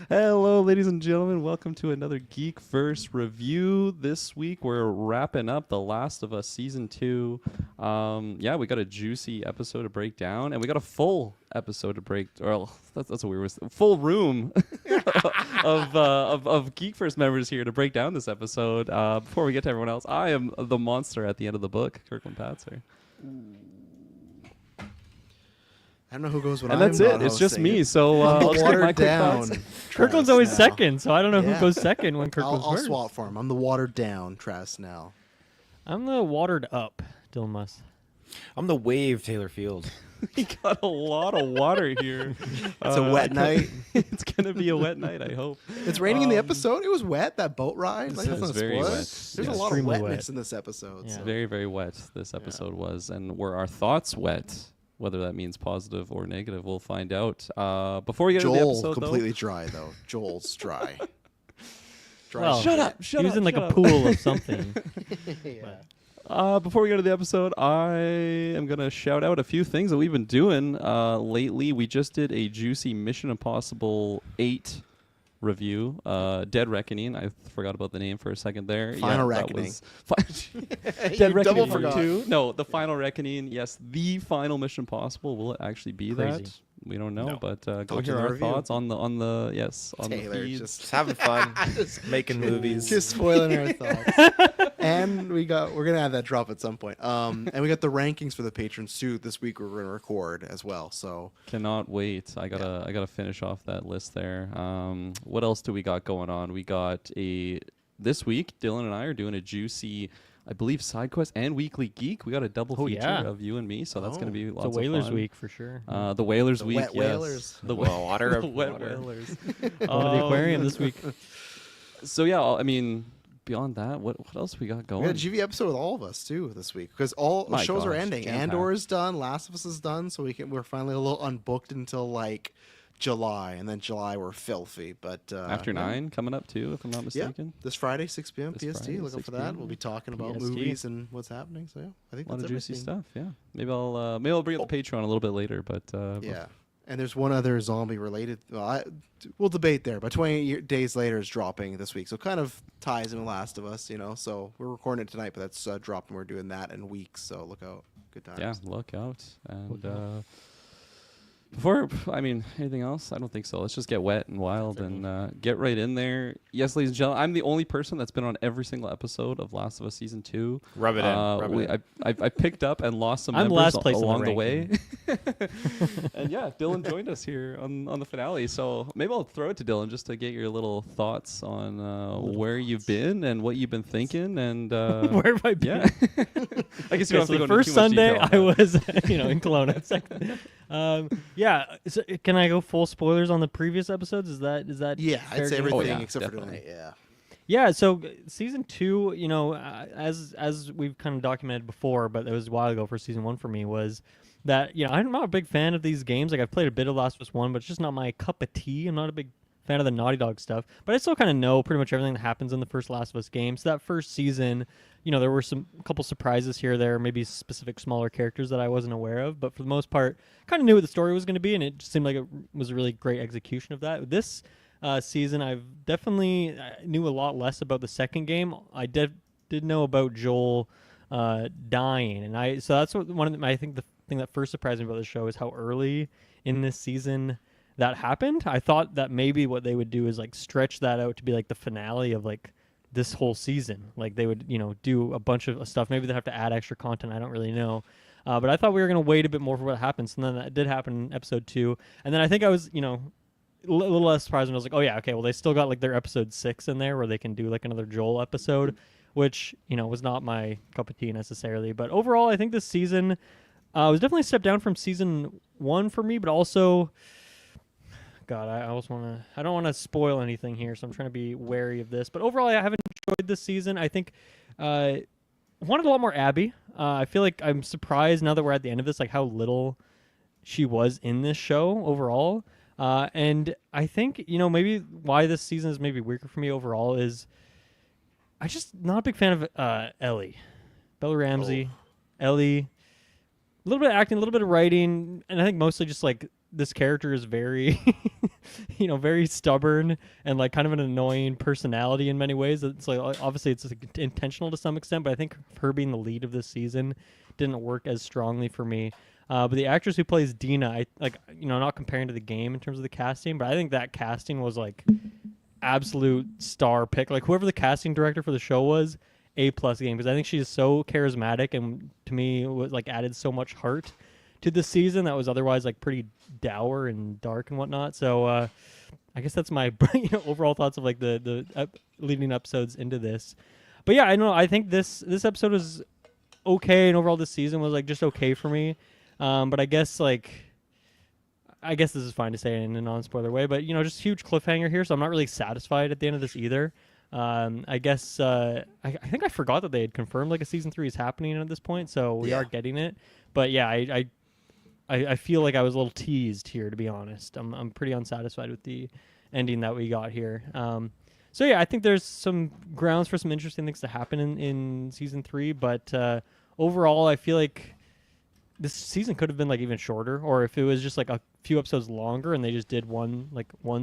Hello, ladies and gentlemen. Welcome to another GeekVerse review. This week, we're wrapping up The Last of Us Season 2. We got a juicy episode to break down, and we got a full episode to break... Well, that's a weird word. Full room of GeekVerse members here to break down this episode. Before we get to everyone else, I am the monster at the end of the book, Kirkland Patzer. I don't know who goes when and that's it. It's just me. So I'll just get my quick thoughts. Kirkland's always second, so I don't know who goes second when Kirkland's I'll first. swap for him. I'm the watered down Travis now. I'm the watered up Dylan Muss. I'm the wave Taylor Field. We got a lot of water here. It's a wet night. It's gonna be a wet night, I hope. It's raining in the episode. It was wet, that boat ride. Like, It was that's not a very spoiler. wet. There's Yeah. a lot of Extremely wetness wet. in this episode. Yeah. So. Very, very wet this episode was. And were our thoughts wet? Whether that means positive or negative, we'll find out. Before we get into the Joel episode, completely dry though. Joel's dry. Dry. Well, Shut up! He was in like a pool of something. Before we get to the episode, I am going to shout out a few things that we've been doing lately. We just did a juicy Mission Impossible 8 review, Dead Reckoning. I forgot about the name for a second there. Final Reckoning. Dead You double Reckoning forgot. 2. No, the Final Reckoning. Yes, the final Mission Impossible. Will it actually be Crazy. that? We don't know, No. but go Talk to hear the our review. thoughts on the Taylor feeds. Just having fun, making movies. Just spoiling our thoughts. And we're gonna have that drop at some point. And we got the rankings for the patrons too. This week we're gonna record as well. So Cannot wait. I gotta finish off that list there. What else do we got going on? We got this week, Dylan and I are doing a juicy, I believe, side quest and weekly geek. We got a double feature yeah. of you and me, so that's gonna be It's lots a of Whalers fun. week for sure. The Whalers The week, wet yes. whalers. The Well, water the of wet water. whalers. Going to the aquarium this week. So yeah, I mean, beyond that, what else we got we going? got a GV episode with all of us too this week because all the My shows are gosh, ending. jam-packed. Andor is done. Last of Us is done. So we're finally a little unbooked until like July, and then July we're filthy. But After yeah. 9 coming up too, if I'm not Yeah, mistaken. this Friday 6 p.m. This PST. Friday, Look out 6 for that. p.m. We'll be talking about PST. movies and what's happening. So yeah, I think A lot that's of juicy everything. stuff. Yeah, maybe I'll bring up the Patreon a little bit later, but Yeah. And there's one other zombie related. Well, we'll debate there. But days later is dropping this week, so it kind of ties in with Last of Us, So we're recording it tonight, but that's dropping. We're doing that in weeks, so look out. Good times. yeah, look out. And Look out. anything else? I don't think so. Let's just get wet and wild and get right in there. Yes, ladies and gentlemen, I'm the only person that's been on every single episode of Last of Us Season 2. Rub it in. Rub it in. I picked up and lost some I'm members last place on the along the way. ranking. And yeah, Dylan joined us here on the finale. So maybe I'll throw it to Dylan just to get your little thoughts on where you've been and what you've been thinking. And Where have I been? yeah. I guess you don't Okay, so have to go the into first too much Sunday detail on I that. was, in Kelowna. Yeah. So can I go full spoilers on the previous episodes? Is that Yeah, fair I'd say game? everything yeah, except definitely. for tonight. Yeah. Yeah, so season 2, as we've kind of documented before, but it was a while ago for season 1 for me, was that, I'm not a big fan of these games. Like, I've played a bit of Last of Us 1, but it's just not my cup of tea. I'm not a big fan of the Naughty Dog stuff, but I still kind of know pretty much everything that happens in the first Last of Us game. So that first season, there were a couple surprises here or there, maybe specific smaller characters that I wasn't aware of, but for the most part, kind of knew what the story was going to be, and it just seemed like it was a really great execution of that. This season, I've definitely knew a lot less about the second game. I did know about Joel dying, and so that's I think the thing that first surprised me about the show is how early in this season that happened. I thought that maybe what they would do is like stretch that out to be like the finale of like this whole season. Like they would, do a bunch of stuff. Maybe they'd have to add extra content. I don't really know. But I thought we were going to wait a bit more for what happens. And then that did happen in episode 2. And then I think I was, a little less surprised when I was like, oh yeah, okay, well they still got like their episode 6 in there where they can do like another Joel episode, which, was not my cup of tea necessarily. But overall, I think this season was definitely a step down from season 1 for me, but also... God, I don't want to spoil anything here, so I'm trying to be wary of this. But overall, I haven't enjoyed this season. I think I wanted a lot more Abby. I feel like I'm surprised now that we're at the end of this, like how little she was in this show overall. And I think, maybe why this season is maybe weaker for me overall is I'm just not a big fan of Ellie. Bella Ramsey, Ellie, a little bit of acting, a little bit of writing, and I think mostly just like this character is very, very stubborn and like kind of an annoying personality in many ways. It's like obviously it's like, intentional to some extent, but I think her being the lead of this season didn't work as strongly for me. But the actress who plays Dina, I like, not comparing to the game in terms of the casting, but I think that casting was like absolute star pick. Like whoever the casting director for the show was, A+ game, because I think she's so charismatic and to me was like added so much heart to the season that was otherwise like pretty dour and dark and whatnot. So I guess that's my overall thoughts of like the leading episodes into this. But yeah, I know I think this episode was okay, and overall this season was like just okay for me. But I guess this is fine to say in a non-spoiler way, but just huge cliffhanger here, so I'm not really satisfied at the end of this either. I guess I think I forgot that they had confirmed like a season 3 is happening at this point, so we are getting it. But yeah, I feel like I was a little teased here, to be honest. I'm pretty unsatisfied with the ending that we got here. So yeah, I think there's some grounds for some interesting things to happen in season 3, but overall, I feel like this season could have been like even shorter, or if it was just like a few episodes longer and they just did one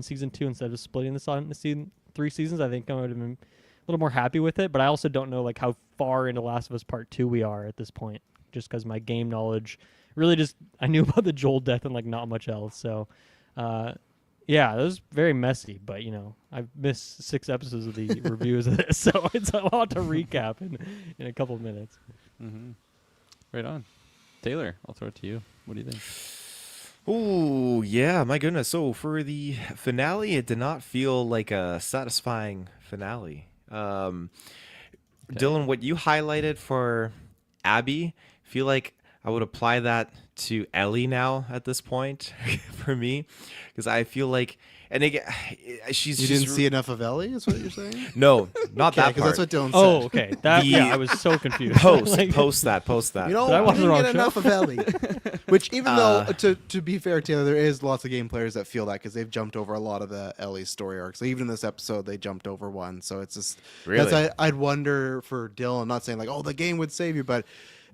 season 2 instead of splitting this on the season 3 seasons, I think I would have been a little more happy with it. But I also don't know like how far into Last of Us Part 2 we are at this point, just because my game knowledge really just I knew about the Joel death and like not much else. So yeah, it was very messy, but I've missed 6 episodes of the reviews of this, so it's a lot to recap in a couple of minutes. Mm-hmm. Right on. Taylor, I'll throw it to you. What do you think? Oh, yeah, my goodness. So for the finale, it did not feel like a satisfying finale. Dylan, what you highlighted for Abby, feel like I would apply that to Ellie now at this point for me, because I feel like, and again, she's You just didn't see enough of Ellie, is what you're saying? no, not that Because part. that's what Dylan said. Oh, okay. The- I was so confused. Post that. You know, Did I I watch the didn't wrong get show? enough of Ellie. Which, even though, to be fair, Taylor, there is lots of game players that feel that because they've jumped over a lot of the Ellie story arcs. So even in this episode, they jumped over one. So it's just Really? that's I'd wonder for Dylan, not saying like, oh, the game would save you, but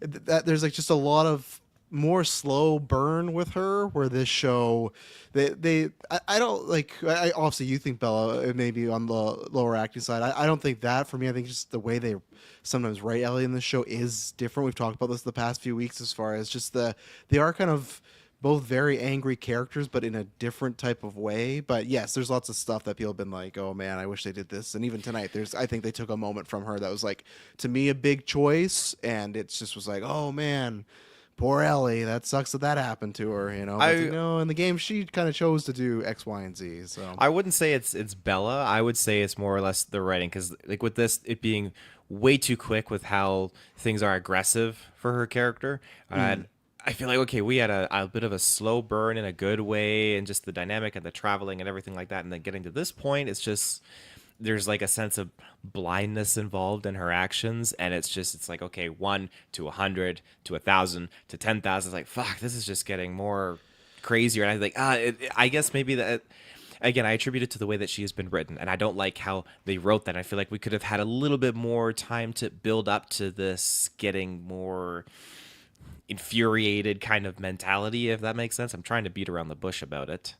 that there's like just a lot of more slow burn with her, where this show I don't like. I obviously you think Bella maybe on the lower acting side. I don't think that. For me, I think just the way they sometimes write Ellie in this show is different. We've talked about this the past few weeks as far as just they are kind of both very angry characters, but in a different type of way. But yes, there's lots of stuff that people have been like, oh man, I wish they did this. And even tonight, I think they took a moment from her that was like, to me, a big choice, and it just was like, oh man, poor Ellie, that sucks that happened to her, But, in the game, she kind of chose to do X, Y, and Z. So I wouldn't say it's Bella. I would say it's more or less the writing, because like with this, it being way too quick with how things are aggressive for her character, and I feel like okay, we had a bit of a slow burn in a good way, and just the dynamic and the traveling and everything like that, and then getting to this point, it's just there's like a sense of blindness involved in her actions, and it's like okay, 1 to 100 to 1,000 to 10,000. It's like fuck, this is just getting more crazier, and I was like I guess maybe that. Again, I attribute it to the way that she has been written, and I don't like how they wrote that. I feel like we could have had a little bit more time to build up to this getting more infuriated kind of mentality, if that makes sense. I'm trying to beat around the bush about it.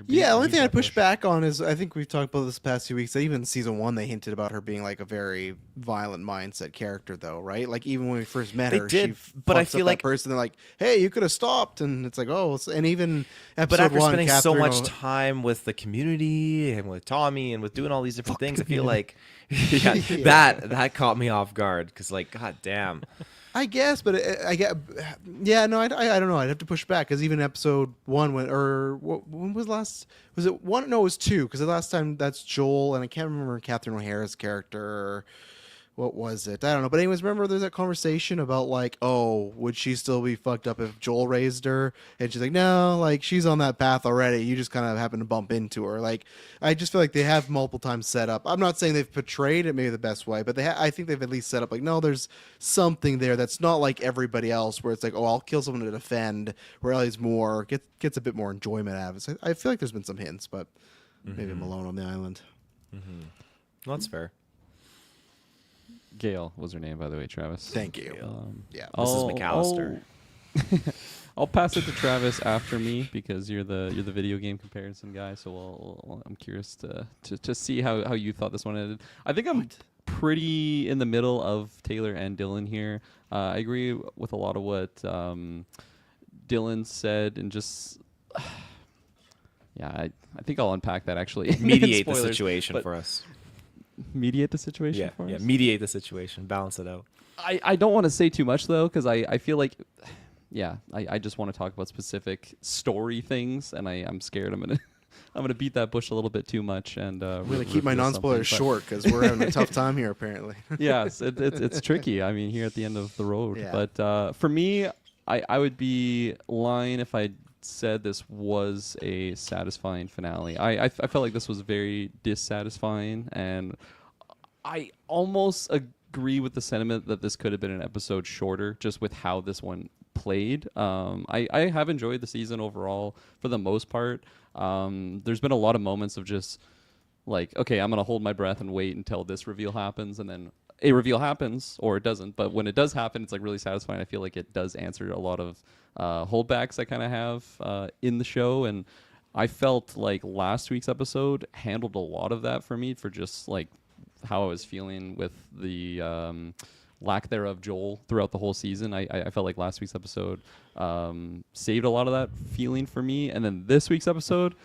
yeah, the only thing I'd push back on is I think we've talked about this the past few weeks. That even in season 1, they hinted about her being like a very violent mindset character, though, right? Like even when we first met They her, did, she but I fucks up feel that like- person. They're like, "Hey, you could have stopped," and it's like, "Oh," and even episode But after 1, spending so Catherine much time with the community and with Tommy and with doing all these different things, I feel like that caught me off guard, because like god damn. I guess, but I get, yeah, no, I don't know. I'd have to push back because even episode 1 when was last? Was it 1? No, it was 2 because the last time that's Joel, and I can't remember Catherine O'Hara's character. What was it? I don't know. But anyways, remember there's that conversation about like, oh, would she still be fucked up if Joel raised her? And she's like, no, like she's on that path already. You just kind of happen to bump into her. Like, I just feel like they have multiple times set up. I'm not saying they've portrayed it maybe the best way, but I think they've at least set up like, no, there's something there that's not like everybody else where it's like, oh, I'll kill someone to defend. Where Ellie's more gets a bit more enjoyment out of it. So I feel like there's been some hints, but maybe I'm alone on the island. Well, that's fair. Gail was her name, by the way, Travis. Thank you. This is I'll- McAllister. I'll pass it to Travis after me because you're the video game comparison guy. So I'm curious to see how you thought this one ended. I think I'm pretty in the middle of Taylor and Dylan here. I agree with a lot of what Dylan said, and just yeah, I think I'll unpack that actually. in Mediate the spoilers, situation but for us. Mediate the situation for Yeah, us. mediate the situation, balance it out. I don't want to say too much though, because I feel like, yeah, I just want to talk about specific story things, and I'm scared I'm gonna beat that bush a little bit too much, and I'm gonna keep my non-spoilers something, short because we're having a tough time here apparently. yes, it's tricky. I mean, here at the end of the road. Yeah. But for me, I would be lying if I said this was a satisfying finale. I felt like this was very dissatisfying, and I almost agree with the sentiment that this could have been an episode shorter, just with how this one played. I have enjoyed the season overall for the most part. There's been a lot of moments of just like, okay, I'm gonna hold my breath and wait until this reveal happens, and then a reveal happens or it doesn't. But when it does happen, it's like really satisfying. I feel like it does answer a lot of holdbacks I kind of have in the show, and I felt like last week's episode handled a lot of that for me, for just like how I was feeling with the lack thereof Joel throughout the whole season. I felt like last week's episode saved a lot of that feeling for me, and then this week's episode,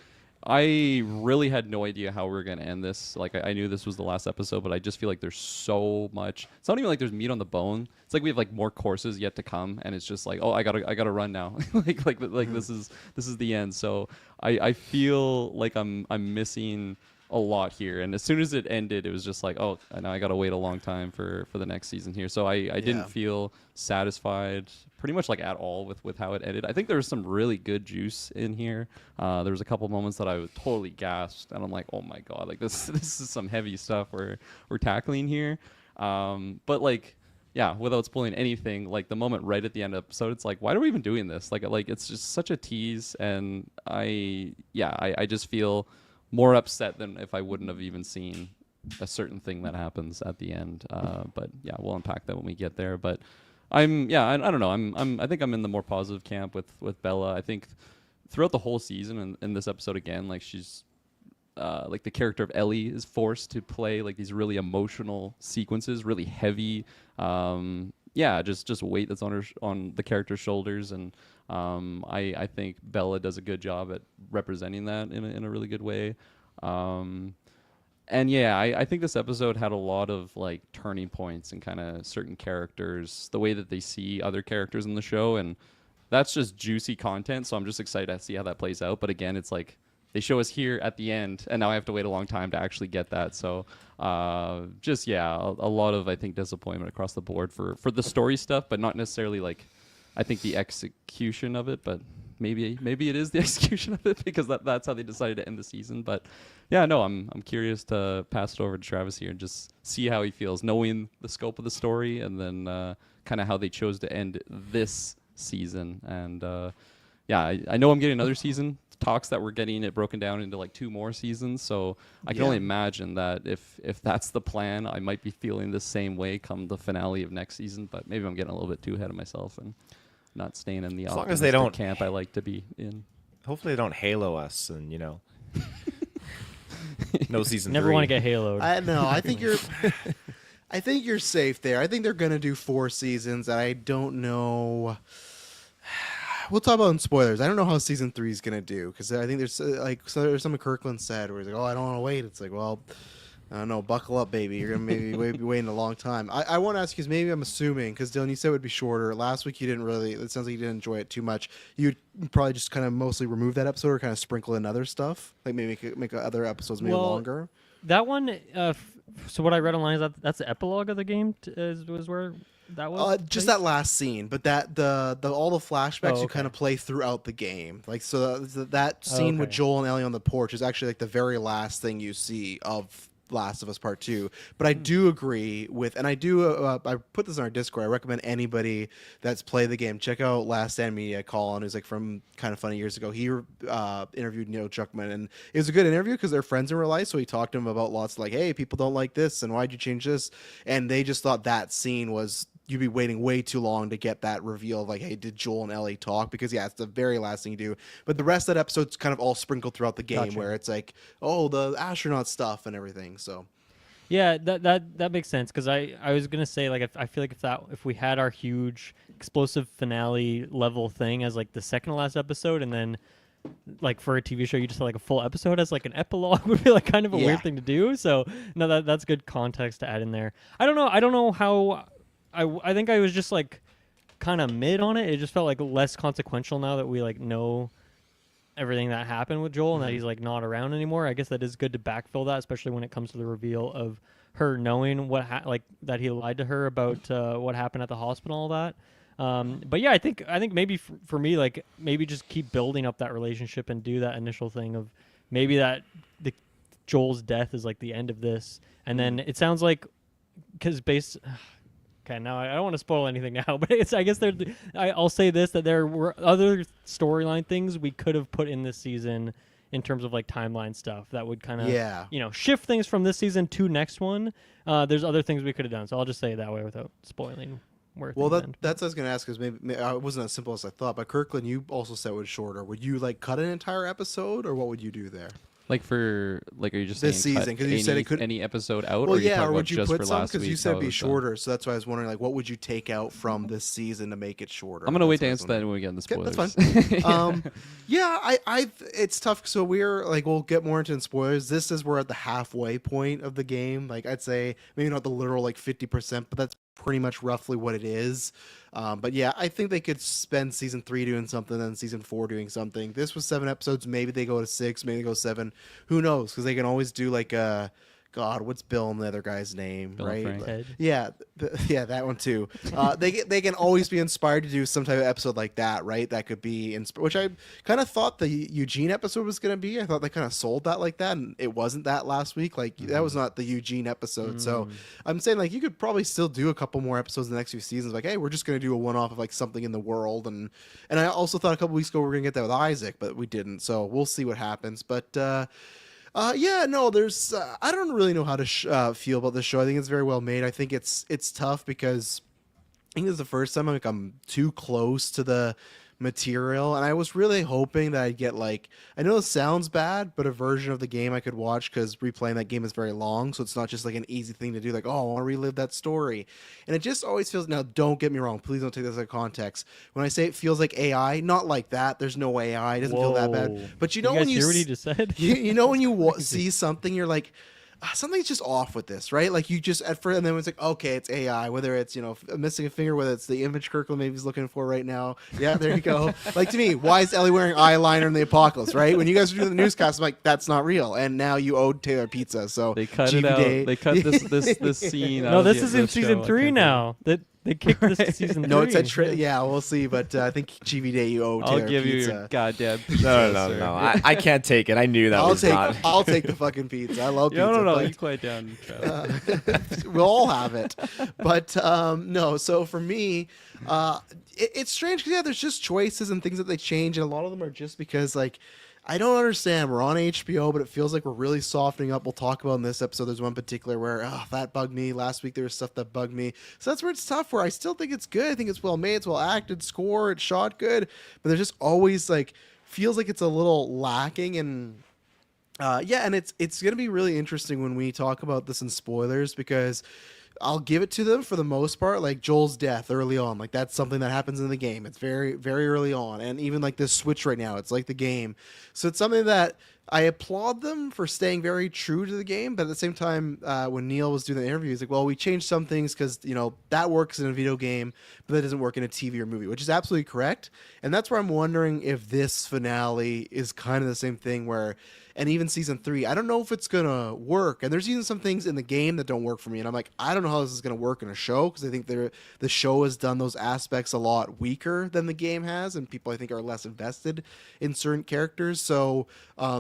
I really had no idea how we were going to end this. Like, I knew this was the last episode, but I just feel like there's so much. It's not even like there's meat on the bone. It's like we have like more courses yet to come, and it's just like, oh, I gotta run now. like this is the end. So I feel like I'm missing a lot here. And as soon as it ended, it was just like, oh, now I gotta wait a long time for the next season here. So I didn't feel satisfied pretty much like at all with how it ended. I think there was some really good juice in here. There was a couple moments that I was totally gasped, and I'm like, oh my god, like this is some heavy stuff we're tackling here. But like, yeah, without spoiling anything, like the moment right at the end of the episode, it's like, why are we even doing this? Like it's just such a tease, and I just feel more upset than if I wouldn't have even seen a certain thing that happens at the end. But yeah, we'll unpack that when we get there. But I don't know. I think I'm in the more positive camp with Bella. I think throughout the whole season and in this episode again, like she's like the character of Ellie is forced to play like these really emotional sequences, really heavy. Just weight that's on the character's shoulders, and I think Bella does a good job at representing that in a really good way. And yeah, I think this episode had a lot of like turning points and kind of certain characters, the way that they see other characters in the show, and that's just juicy content. So I'm just excited to see how that plays out. But again, it's like they show us here at the end, and now I have to wait a long time to actually get that. So a lot of, I think, disappointment across the board for the story stuff, but not necessarily like, I think, the execution of it. But maybe it is the execution of it, because that's how they decided to end the season. But yeah, no, I'm curious to pass it over to Travis here and just see how he feels, knowing the scope of the story, and then kind of how they chose to end this season. And I know I'm getting another season. Talks that we're getting it broken down into like 2 more seasons, so I can only imagine that if that's the plan, I might be feeling the same way come the finale of next season. But maybe I'm getting a little bit too ahead of myself and not staying in the as long as they don't camp I like to be in. Hopefully they don't Halo us, and no season. Never 3. want to get haloed. I think you're I think you're safe there. I think they're gonna do 4 seasons. I don't know. We'll talk about in spoilers. I don't know how season 3 is gonna do, because I think there's there's something Kirkland said where he's like, "Oh, I don't want to wait." It's like, well, I don't know. Buckle up, baby. You're gonna maybe be waiting a long time. I want to ask you, because maybe I'm assuming, because Dylan, you said it would be shorter. Last week you didn't really. It sounds like you didn't enjoy it too much. You'd probably just kind of mostly remove that episode, or kind of sprinkle in other stuff, like maybe make other episodes maybe longer. That one. So what I read online is that's the epilogue of the game. Was where that was. Just that last scene, but that the all the flashbacks you okay. kind of play throughout the game. Like, so that scene with Joel and Ellie on the porch is actually like the very last thing you see of Last of Us Part 2. But I do agree with, and I do, I put this on our Discord. I recommend anybody that's played the game, check out Last Stand Media, Colin, who's like from Kind of Funny years ago. He interviewed Neil Druckmann, and it was a good interview because they're friends in real life. So he talked to him about lots of like, hey, people don't like this, and why'd you change this? And they just thought that scene was you'd be waiting way too long to get that reveal of like, hey, did Joel and Ellie talk? Because yeah, it's the very last thing you do. But the rest of that episode's kind of all sprinkled throughout the game, Gotcha. where it's like, oh, the astronaut stuff and everything. So Yeah, that makes sense because I was gonna say like I feel like if we had our huge explosive finale level thing as like the second to last episode, and then like for a TV show you just had like a full episode as like an epilogue would be like kind of a Yeah. weird thing to do. So no, that's good context to add in there. I don't know how I think I was just like kind of mid on it. It just felt like less consequential now that we like know everything that happened with Joel and that he's like not around anymore. I guess that is good to backfill that, especially when it comes to the reveal of her knowing what like that he lied to her about what happened at the hospital and all that. But yeah, I think maybe for me, like maybe just keep building up that relationship and do that initial thing of maybe that the Joel's death is like the end of this, and then it sounds like because based. Okay, now I don't want to spoil anything now, but I guess I'll say this that there were other storyline things we could have put in this season in terms of like timeline stuff that would kind of shift things from this season to next one. There's other things we could have done, so I'll just say it that way without spoiling. Well, that's what I was going to ask because maybe it wasn't as simple as I thought. But Kirkland, you also said it was shorter. Would you like cut an entire episode, or what would you do there? Like are you just This saying cut season, 'cause you said it could- any episode out? Well, or you yeah, talking or about would you just put for some? last Because you week, said how it'd be it was done? shorter, so that's why I was wondering, like, what would you take out from this season to make it shorter? I'm gonna wait to That's answer what I that was when we get in the wondering. spoilers. Okay, that's fine. Yeah, it's tough. So we're like, we'll get more into spoilers. This is we're at the halfway point of the game. Like, I'd say maybe not the literal like 50%, but that's pretty much roughly what it is. But yeah, I think they could spend season 3 doing something and season 4 doing something. This was 7 episodes. Maybe they go to 6, maybe they go 7. Who knows? Because they can always do like God, what's Bill and the other guy's name, Bill and right? Frank. Ted. Yeah, yeah, that one too. They can always be inspired to do some type of episode like that, right? That could be which I kind of thought the Eugene episode was going to be. I thought they kind of sold that like that, and it wasn't that last week. Like that was not the Eugene episode. So I'm saying like you could probably still do a couple more episodes in the next few seasons. Like, hey, we're just going to do a one-off of like something in the world, and I also thought a couple weeks ago we are going to get that with Isaac, but we didn't. So we'll see what happens. But yeah, no, there's I don't really know how to feel about this show. I think it's very well made. I think it's tough because I think it's the first time I'm too close to the material, and I was really hoping that I'd get like, I know it sounds bad, but a version of the game I could watch because replaying that game is very long, so it's not just like an easy thing to do, like, oh, I want to relive that story. And it just always feels, now don't get me wrong, please don't take this out of context. When I say it feels like AI, not like that, there's no AI, it doesn't feel that Whoa. bad. But you know guys when you hear what he just said? you know when you see something, you're like, something's just off with this, right? Like you just at first, and then it's like, okay, it's AI. Whether it's missing a finger, whether it's the image Kirkland maybe he's looking for right now. Yeah, there you go. Like to me, why is Ellie wearing eyeliner in the apocalypse? Right? When you guys were doing the newscast, I'm like, that's not real. And now you owed Taylor pizza, so They cut it out. GVD. They cut this scene. out No, of this the is in show. season I 3 can't now. That they kicked this to season 3. No, it's a yeah, we'll see. But I think GV Day you owe I'll Taylor give you pizza. your goddamn pizza. No. sir. I can't take it. I knew that was not. I'll take the fucking pizza. I love pizza. No. but- You quiet down, Travis. we'll all have it. But no, so for me, it's strange because, yeah, there's just choices and things that they change, and a lot of them are just because, like, I don't understand. We're on HBO, but it feels like we're really softening up. We'll talk about in this episode. There's one particular where, that bugged me. Last week there was stuff that bugged me. So that's where it's tough, where I still think it's good. I think it's well made. It's well acted, score, it's shot good. But there's just always, like, feels like it's a little lacking. And yeah, and it's going to be really interesting when we talk about this in spoilers, because I'll give it to them for the most part. Like Joel's death early on, like that's something that happens in the game. It's very, very early on. And even like this switch right now, it's like the game. So it's something that I applaud them for staying very true to the game. But at the same time, when Neil was doing the interview, he's like, well, we changed some things because, that works in a video game, but that doesn't work in a TV or movie, which is absolutely correct. And that's where I'm wondering if this finale is kind of the same thing where, and even season 3, I don't know if it's going to work. And there's even some things in the game that don't work for me. And I'm like, I don't know how this is going to work in a show, because I think the show has done those aspects a lot weaker than the game has. And people, I think, are less invested in certain characters. So I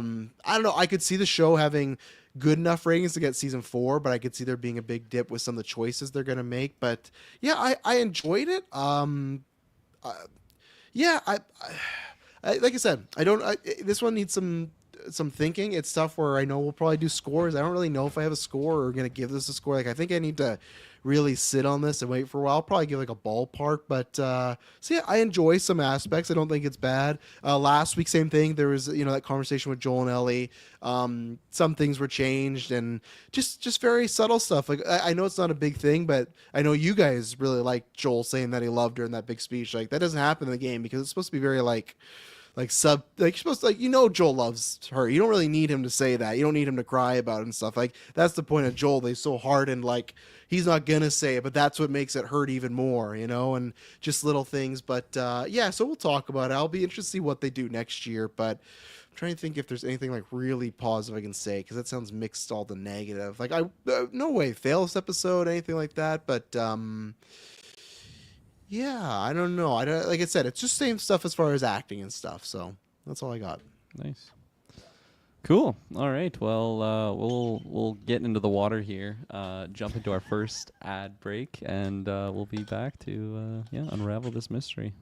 don't know. I could see the show having good enough ratings to get season 4, but I could see there being a big dip with some of the choices they're going to make. But yeah, I enjoyed it. Yeah, I like I said, this one needs some some thinking. It's stuff where I know we'll probably do scores. I don't really know if I have a score or gonna give this a score. Like I think I need to really sit on this and wait for a while. I'll probably give like a ballpark, but so yeah, I enjoy some aspects. I don't think it's bad. Last week, same thing. There was that conversation with Joel and Ellie. Some things were changed and just very subtle stuff. Like I know it's not a big thing, but I know you guys really like Joel saying that he loved her in that big speech. Like that doesn't happen in the game because it's supposed to be very like you're supposed to Joel loves her. You don't really need him to say that. You don't need him to cry about it and stuff. Like that's the point of Joel. They're so hardened, like he's not gonna say it, but that's what makes it hurt even more, and just little things. But yeah, so we'll talk about it. I'll be interested to see what they do next year, but I'm trying to think if there's anything like really positive I can say, because that sounds mixed all the negative. Like no way fail this episode, anything like that, but yeah, I don't know. Like I said, it's just same stuff as far as acting and stuff. So that's all I got. Nice. Cool. All right. Well, we'll get into the water here. Jump into our first ad break, and we'll be back to unravel this mystery.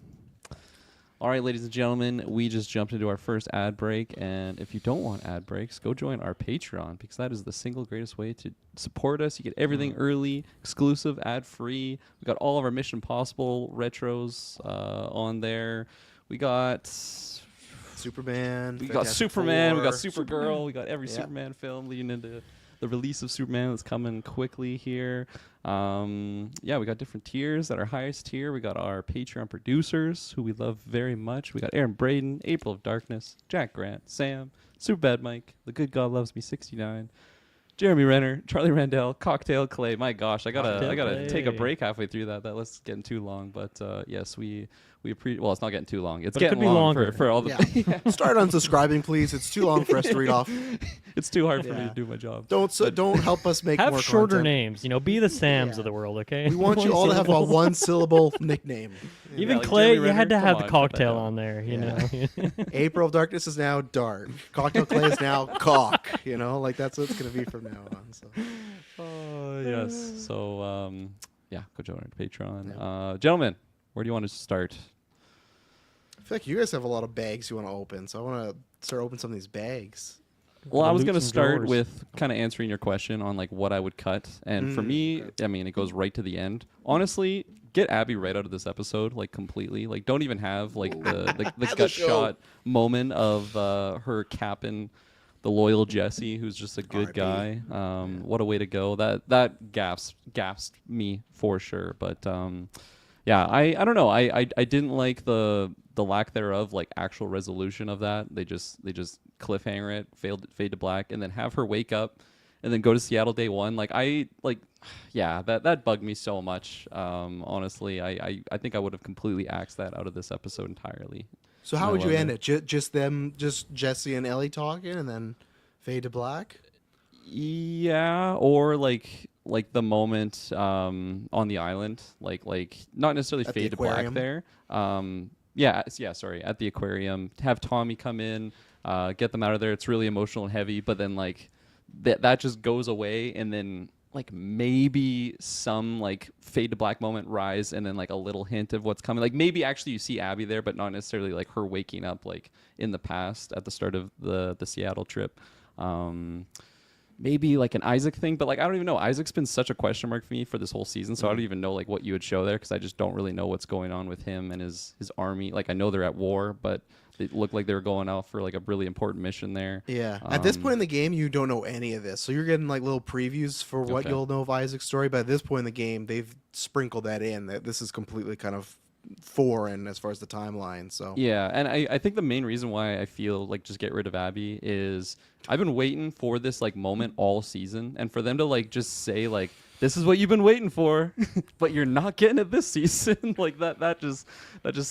All right, ladies and gentlemen, we just jumped into our first ad break, and if you don't want ad breaks, go join our Patreon, because that is the single greatest way to support us. You get everything early, exclusive, ad-free. We got all of our Mission Impossible retros on there. We got Superman. We got Superman. Four. We got Supergirl. We got every Superman film leading into the release of Superman that's coming quickly here. We got different tiers. At our highest tier, we got our Patreon producers, who we love very much. We got Aaron Braden, April of Darkness, Jack Grant, Sam, Superbad Mike, The Good God Loves Me 69, Jeremy Renner, Charlie Randall, Cocktail Clay. My gosh, I gotta take a break halfway through that. That list is getting too long. But yes, we appreciate. Well, it's not getting too long. It's getting long for all the. Yeah. Start unsubscribing, please. It's too long for us to read off. It's too hard for me to do my job. Don't help us make have more shorter content. names. Be the Sams of the world, okay? We want you all to have a one-syllable nickname. Even like Clay, Jeremy you Renner, had to have come the on, cocktail put that on there. You know. April of Darkness is now dark. Cocktail Clay is now cock. Like that's what it's gonna be from now on. So. Yes. So go join our Patreon. Gentlemen, where do you want to start? I feel like you guys have a lot of bags you want to open, so I want to start opening some of these bags. Well, I was going to Loot some start drawers. with kind of answering your question on like what I would cut. And for me, I mean, it goes right to the end. Honestly, get Abby right out of this episode, like completely. Like don't even have like the gut shot moment of her capping the loyal Jesse, who's just a good guy. What a way to go. That gasped me for sure. But I don't know. I didn't like the lack thereof, like actual resolution of that. They just cliffhanger it, fade to black, and then have her wake up and then go to Seattle day one. That bugged me so much. Honestly, I think I would have completely axed that out of this episode entirely. So how would you end it? Just Jesse and Ellie talking, and then fade to black? Yeah, or like the moment on the island, like not necessarily At fade the to black aquarium? there. Sorry, at the aquarium, have Tommy come in, get them out of there. It's really emotional and heavy, but then like that just goes away, and then like maybe some like fade to black moment rise, and then like a little hint of what's coming. Like maybe actually you see Abby there, but not necessarily like her waking up like in the past at the start of the Seattle trip. Maybe like an Isaac thing, but like I don't even know. Isaac's been such a question mark for me for this whole season, so I don't even know like what you would show there, because I just don't really know what's going on with him and his army. Like I know they're at war, but it looked like they were going out for like a really important mission there. Yeah. At this point in the game, you don't know any of this, so you're getting like little previews for what Okay. you'll know of Isaac's story. But at this point in the game, they've sprinkled that in. That this is completely kind of foreign as far as the timeline. So Yeah, and I think the main reason why I feel like just get rid of Abby is I've been waiting for this like moment all season, and for them to like just say like this is what you've been waiting for, but you're not getting it this season. Like that just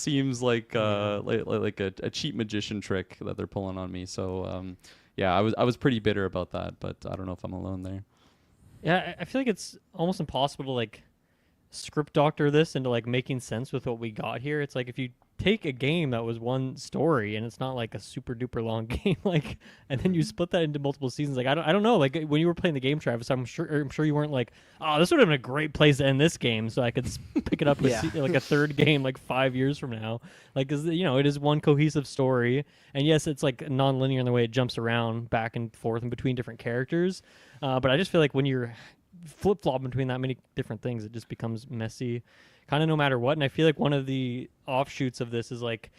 seems like a cheap magician trick that they're pulling on me. So I was pretty bitter about that, but I don't know if I'm alone there. Yeah, I feel like it's almost impossible to like script doctor this into like making sense with what we got here. It's like if you take a game that was one story and it's not like a super duper long game, like, and then you split that into multiple seasons. Like, I don't know. Like when you were playing the game, Travis, I'm sure you weren't like, oh, this would have been a great place to end this game, so I could pick it up Yeah. like a third game like 5 years from now. Like, 'cause, you know, it is one cohesive story, and yes, it's like non-linear in the way it jumps around back and forth and between different characters. But I just feel like when you're flip-flopping between that many different things, it just becomes messy kind of no matter what. And I feel like one of the offshoots of this is like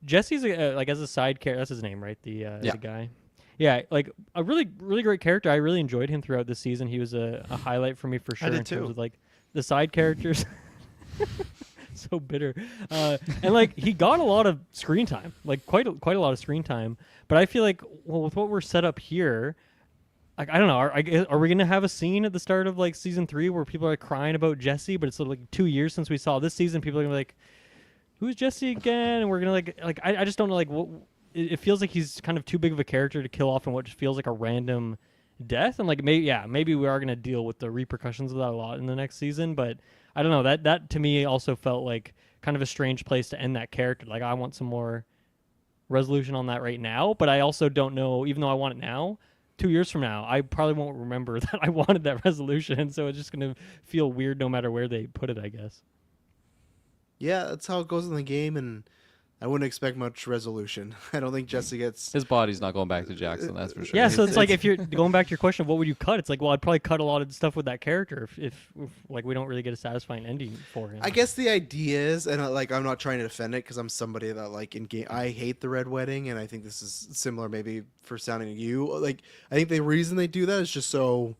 Jesse's like as a side character. That's his name, right? The guy. Yeah, like a really great character. I really enjoyed him throughout the season. He was a highlight for me for sure did in terms too. of like the side characters. So bitter, and like he got a lot of screen time, like quite a lot of screen time. But I feel like, well, with what we're set up here, like, I don't know. Are we gonna have a scene at the start of like season 3 where people are crying about Jesse? But it's sort of like 2 years since we saw this season. People are gonna be like, "Who's Jesse again?" And we're gonna like I just don't know. Like, what it feels like he's kind of too big of a character to kill off in what just feels like a random death. And like maybe we are gonna deal with the repercussions of that a lot in the next season. But I don't know. That to me also felt like kind of a strange place to end that character. Like, I want some more resolution on that right now. But I also don't know. Even though I want it now, 2 years from now, I probably won't remember that I wanted that resolution, so it's just gonna feel weird no matter where they put it, I guess. Yeah, that's how it goes in the game, and I wouldn't expect much resolution. I don't think Jesse gets. His body's not going back to Jackson, that's for sure. Yeah, so it's like if you're going back to your question of what would you cut, it's like, well, I'd probably cut a lot of stuff with that character if like we don't really get a satisfying ending for him. I guess the idea is, and like I'm not trying to defend it because I'm somebody that like in game I hate the Red Wedding, and I think this is similar maybe for sounding to you. Like I think the reason they do that is just so,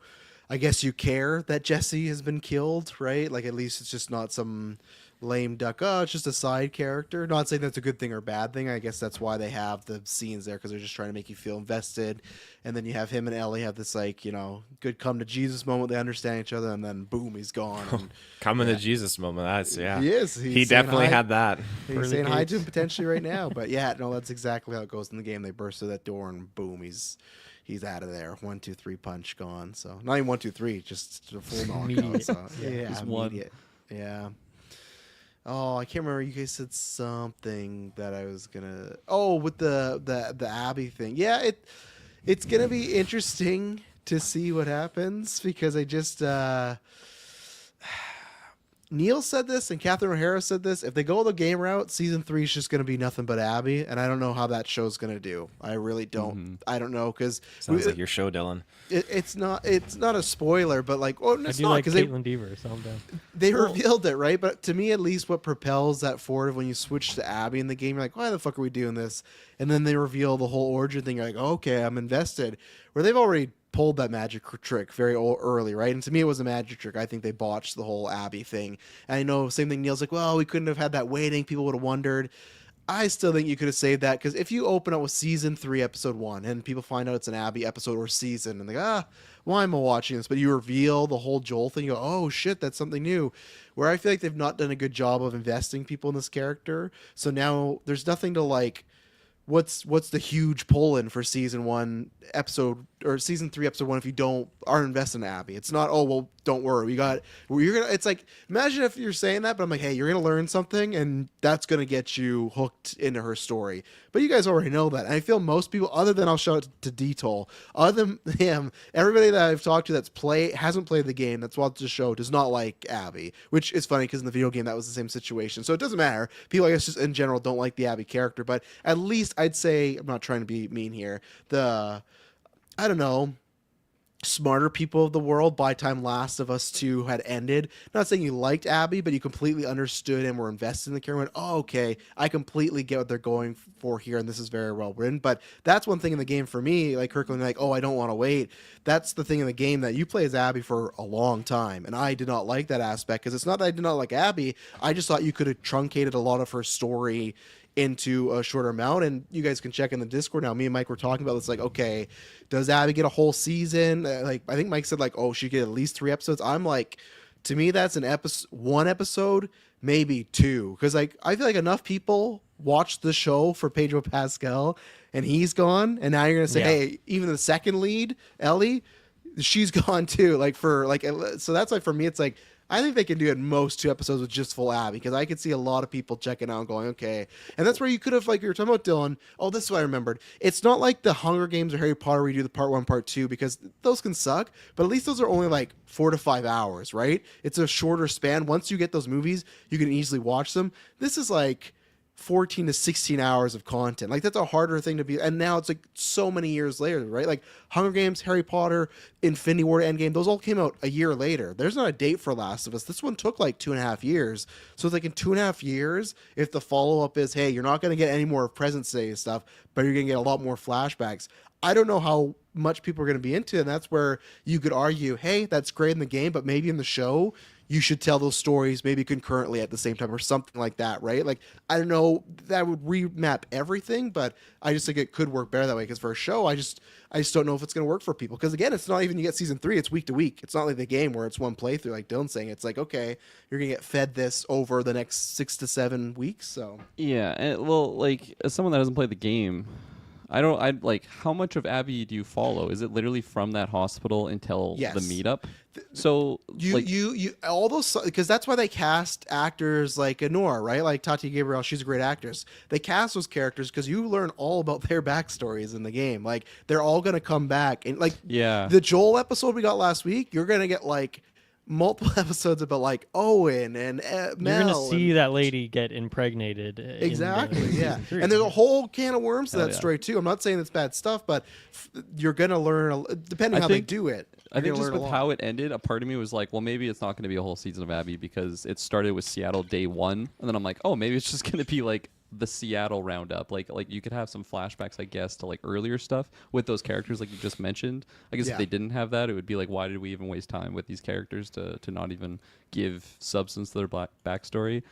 I guess you care that Jesse has been killed, right? Like at least it's just not some lame duck. Oh, it's just a side character. Not saying that's a good thing or bad thing. I guess that's why they have the scenes there because they're just trying to make you feel invested. And then you have him and Ellie have this like good come to Jesus moment. They understand each other, and then boom, he's gone. And Coming to Jesus moment. That's he is. He definitely had that. He's Early saying hi gates. to him potentially right now. But yeah, no, that's exactly how it goes in the game. They burst through that door and boom, he's out of there. 1, 2, 3 punch gone. So not even 1, 2, 3, just a full knockout. Immediate. So, yeah, Just one. immediate. Yeah. Oh, I can't remember. You guys said something that I was gonna. Oh, with the Abby thing. Yeah, it's gonna be interesting to see what happens because I just Neil said this and Catherine O'Hara said this. If they go the game route, season 3 is just going to be nothing but Abby, and I don't know how that show's going to do. I really don't. I don't know because Sounds like your show, Dylan. it's not a spoiler, but like I it's do not like because Caitlin Deaver, so I'm down. they revealed it, right? But to me, at least, what propels that forward when you switch to Abby in the game, you're like, why the fuck are we doing this? And then they reveal the whole origin thing. You're like, okay, I'm invested. Where they've already pulled that magic trick very early, right? And to me, it was a magic trick. I think they botched the whole Abby thing. And I know, same thing, Neil's like, well, we couldn't have had that waiting. People would have wondered. I still think you could have saved that because if you open up with season 3, episode 1, and people find out it's an Abby episode or season, and they go, why am I watching this? But you reveal the whole Joel thing, you go, oh shit, that's something new. Where I feel like they've not done a good job of investing people in this character. So now there's nothing to like. What's the huge pull in for season 1 episode or season 3 episode 1 if you aren't invested in Abby? It's not, oh well, don't worry, you're gonna. It's like, imagine if you're saying that, but I'm like, hey, you're gonna learn something, and that's gonna get you hooked into her story. But you guys already know that. And I feel most people, other than I'll shout to Detol, other than him, everybody that I've talked to hasn't played the game, that's watched the show, does not like Abby, which is funny because in the video game that was the same situation. So it doesn't matter. People, I guess, just in general don't like the Abby character, but at least I'd say, I'm not trying to be mean here, I don't know, smarter people of the world by time Last of Us 2 had ended. Not saying you liked Abby, but you completely understood and were invested in the character. Went, oh, okay, I completely get what they're going for here, and this is very well written. But that's one thing in the game for me, like Kirkland, like, oh, I don't want to wait. That's the thing in the game that you play as Abby for a long time, and I did not like that aspect because it's not that I did not like Abby. I just thought you could have truncated a lot of her story into a shorter amount, and you guys can check in the Discord now. Me and Mike were talking about this, like, okay, does Abby get a whole season? Like, I think Mike said, like, oh, she get at least 3 episodes. I'm like, to me, that's one episode, maybe 2, because like I feel like enough people watched the show for Pedro Pascal, and he's gone, and now you're gonna say, hey, even the second lead, Ellie, she's gone too. Like so that's like for me, it's like, I think they can do it most 2 episodes with just full Abby, because I could see a lot of people checking out and going, okay. And that's where you could have, like you were talking about, Dylan. Oh, this is what I remembered. It's not like the Hunger Games or Harry Potter where you do the part 1, part 2, because those can suck, but at least those are only like 4 to 5 hours, right? It's a shorter span. Once you get those movies, you can easily watch them. This is like 14 to 16 hours of content. Like, that's a harder thing to be. And now it's like so many years later, right? Like Hunger Games, Harry Potter, Infinity War, Endgame, those all came out a year later. There's not a date for Last of Us. This one took like 2.5 years. So it's like in 2.5 years, if the follow up is, hey, you're not going to get any more of present day stuff, but you're going to get a lot more flashbacks. I don't know how much people are going to be into it. And that's where you could argue, hey, that's great in the game, but maybe in the show, you should tell those stories maybe concurrently at the same time or something like that, right? Like, I don't know, that would remap everything, but I just think it could work better that way, because for a show, I just don't know if it's going to work for people. Because again, it's not even, you get season 3, it's week to week. It's not like the game where it's one playthrough, like Dylan's saying. It's like, okay, you're going to get fed this over the next 6 to 7 weeks. So Yeah, and, well, like, as someone that hasn't played the game, I like, how much of Abby do you follow? Is it literally from that hospital until Yes. the meetup? So you all those, because that's why they cast actors like Honora, right? Like Tati Gabrielle, she's a great actress. They cast those characters because you learn all about their backstories in the game. Like, they're all gonna come back, and like, yeah, the Joel episode we got last week, you're gonna get like multiple episodes about like Owen and Mel. You're gonna see and, that lady get impregnated. exactly, yeah. season 3. And there's a whole can of worms to Hell that yeah. story too. I'm not saying it's bad stuff, but you're gonna learn depending I how think- they do it. I think you're just gonna learn with a lot. how it ended, a part of me was like, well, maybe it's not going to be a whole season of Abby because it started with Seattle day 1, and then I'm like, oh, maybe it's just going to be like the Seattle roundup. Like you could have some flashbacks, I guess, to like earlier stuff with those characters, like you just mentioned. I guess Yeah. if they didn't have that, it would be like, why did we even waste time with these characters to not even give substance to their backstory?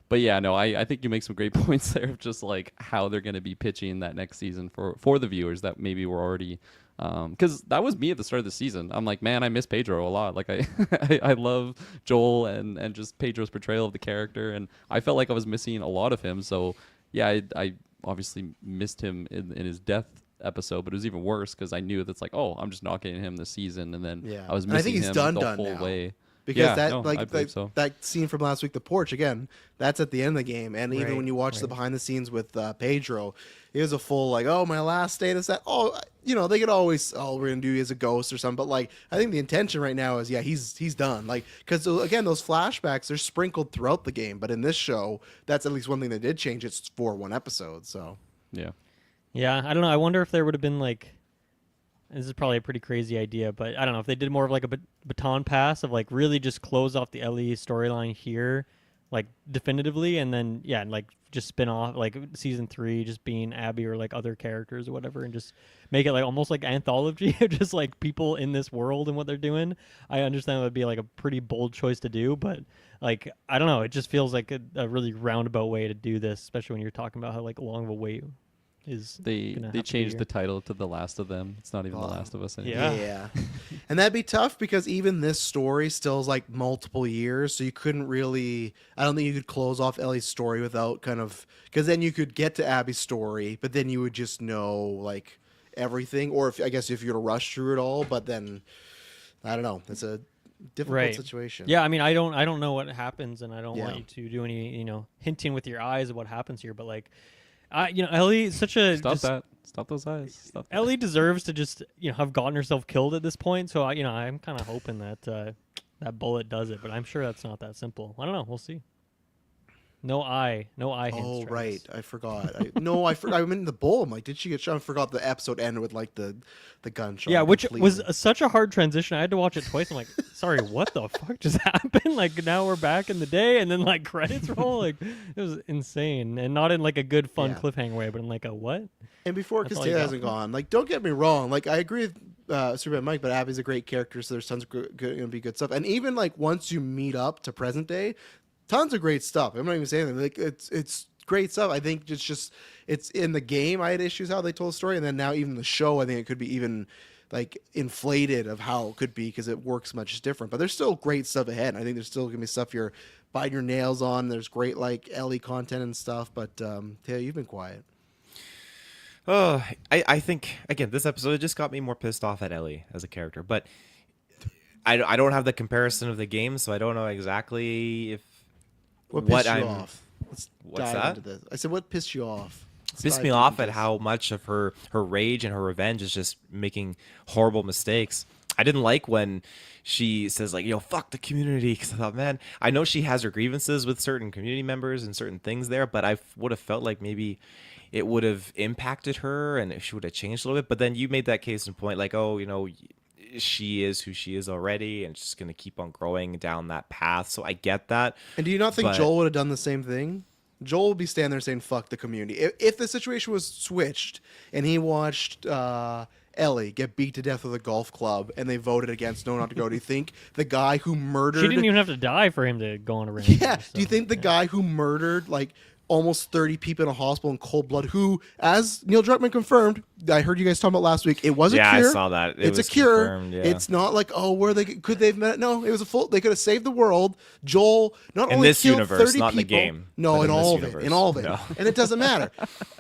But yeah, no, I think you make some great points there of just like how they're going to be pitching that next season for the viewers that maybe were already, because that was me at the start of the season. I'm like, man, I miss Pedro a lot. Like I love Joel and just Pedro's portrayal of the character, and I felt like I was missing a lot of him. So yeah, I obviously missed him in his death episode, but it was even worse because I knew that's like, oh, I'm just not getting him this season, and then Yeah. I was And I missing think he's him done the whole now. way. Because Yeah, that no, I like believe so. that scene from last week, the porch, again, that's at the end of the game. And even Right, when you watch the right. behind the scenes with Pedro, it was a full like, oh, my last day, this, that. Oh, they could always, oh, we're gonna do as a ghost or something. But like, I think the intention right now is, yeah, he's done. Like, because again, those flashbacks they're sprinkled throughout the game, but in this show, that's at least one thing they did change. It's for one episode. So Yeah. Yeah, I don't know. I wonder if there would have been like, this is probably a pretty crazy idea, but I don't know if they did more of like a baton pass of like really just close off the Ellie storyline here, like definitively, and then yeah, like just spin off like season 3 just being Abby or like other characters or whatever, and just make it like almost like anthology of just like people in this world and what they're doing. I understand it would be like a pretty bold choice to do, but like I don't know, it just feels like a really roundabout way to do this, especially when you're talking about how like long of a wait is They gonna have they to be changed here. the title to The Last of Them. It's not even The Oh. Last of Us anymore. Yeah. And that'd be tough because even this story still is like multiple years, so you couldn't really. I don't think you could close off Ellie's story without kind of, because then you could get to Abby's story, but then you would just know like everything, or if I guess if you were to rush through it all, but then I don't know. It's a difficult Right. situation. Yeah, I mean, I don't know what happens, and I don't want Yeah. you to do any, hinting with your eyes of what happens here. But like, Ellie is such a Stop just- that. Stop those eyes. Stop that. Ellie deserves to just have gotten herself killed at this point. So I'm kind of hoping that that bullet does it, but I'm sure that's not that simple. I don't know. We'll see. No eye hints. Oh Travis. right, I forgot. I forgot. I meant the bull. I'm like, did she get shot? I forgot the episode ended with like the gunshot. Yeah, which was completely. such a hard transition. I had to watch it twice. I'm like, sorry, what the fuck just happened? Like now we're back in the day, and then like credits roll. Like it was insane, and not in like a good fun Yeah. cliffhanger way, but in like a what? And before That's all you Castilla got. hasn't gone, like, don't get me wrong. Like, I agree with Superman Mike, but Abby's a great character, so there's tons of gonna be good stuff. And even like once you meet up to present day, tons of great stuff. I'm not even saying that. Like, it's great stuff. I think it's in the game. I had issues how they told the story, and then now even the show, I think it could be even like inflated of how it could be because it works much different. But there's still great stuff ahead. I think there's still gonna be stuff you're biting your nails on. There's great like Ellie content and stuff. But Taylor, you've been quiet. I think again this episode just got me more pissed off at Ellie as a character, but I don't have the comparison of the game, so I don't know exactly if What pissed you I'm. off? Let's What's dive that? into this. I said, what pissed you off? Let's Pissed dive me deep off into at this. how much of her rage and her revenge is just making horrible mistakes. I didn't like when she says like, fuck the community, because I thought, man, I know she has her grievances with certain community members and certain things there, but I would have felt like maybe it would have impacted her and if she would have changed a little bit. But then you made that case in point, like, oh, she is who she is already and she's going to keep on growing down that path. So I get that. And do you not think but- Joel would have done the same thing? Joel would be standing there saying, fuck the community. If the situation was switched and he watched Ellie get beat to death with a golf club and they voted against no not to go, do you think the guy who murdered... She didn't even have to die for him to go on a range. Yeah, do you think the guy who murdered, like, almost 30 people in a hospital in cold blood, who, as Neil Druckmann confirmed, I heard you guys talking about last week, it was a Yeah, I cure. saw that. It It's was a cure. confirmed, yeah. It's not like, could they have met it? No, it was a full, they could have saved the world. Joel not In only this killed universe, 30 not in the people, game, no, but in in this all of it, universe. in all of it. No. And it doesn't matter.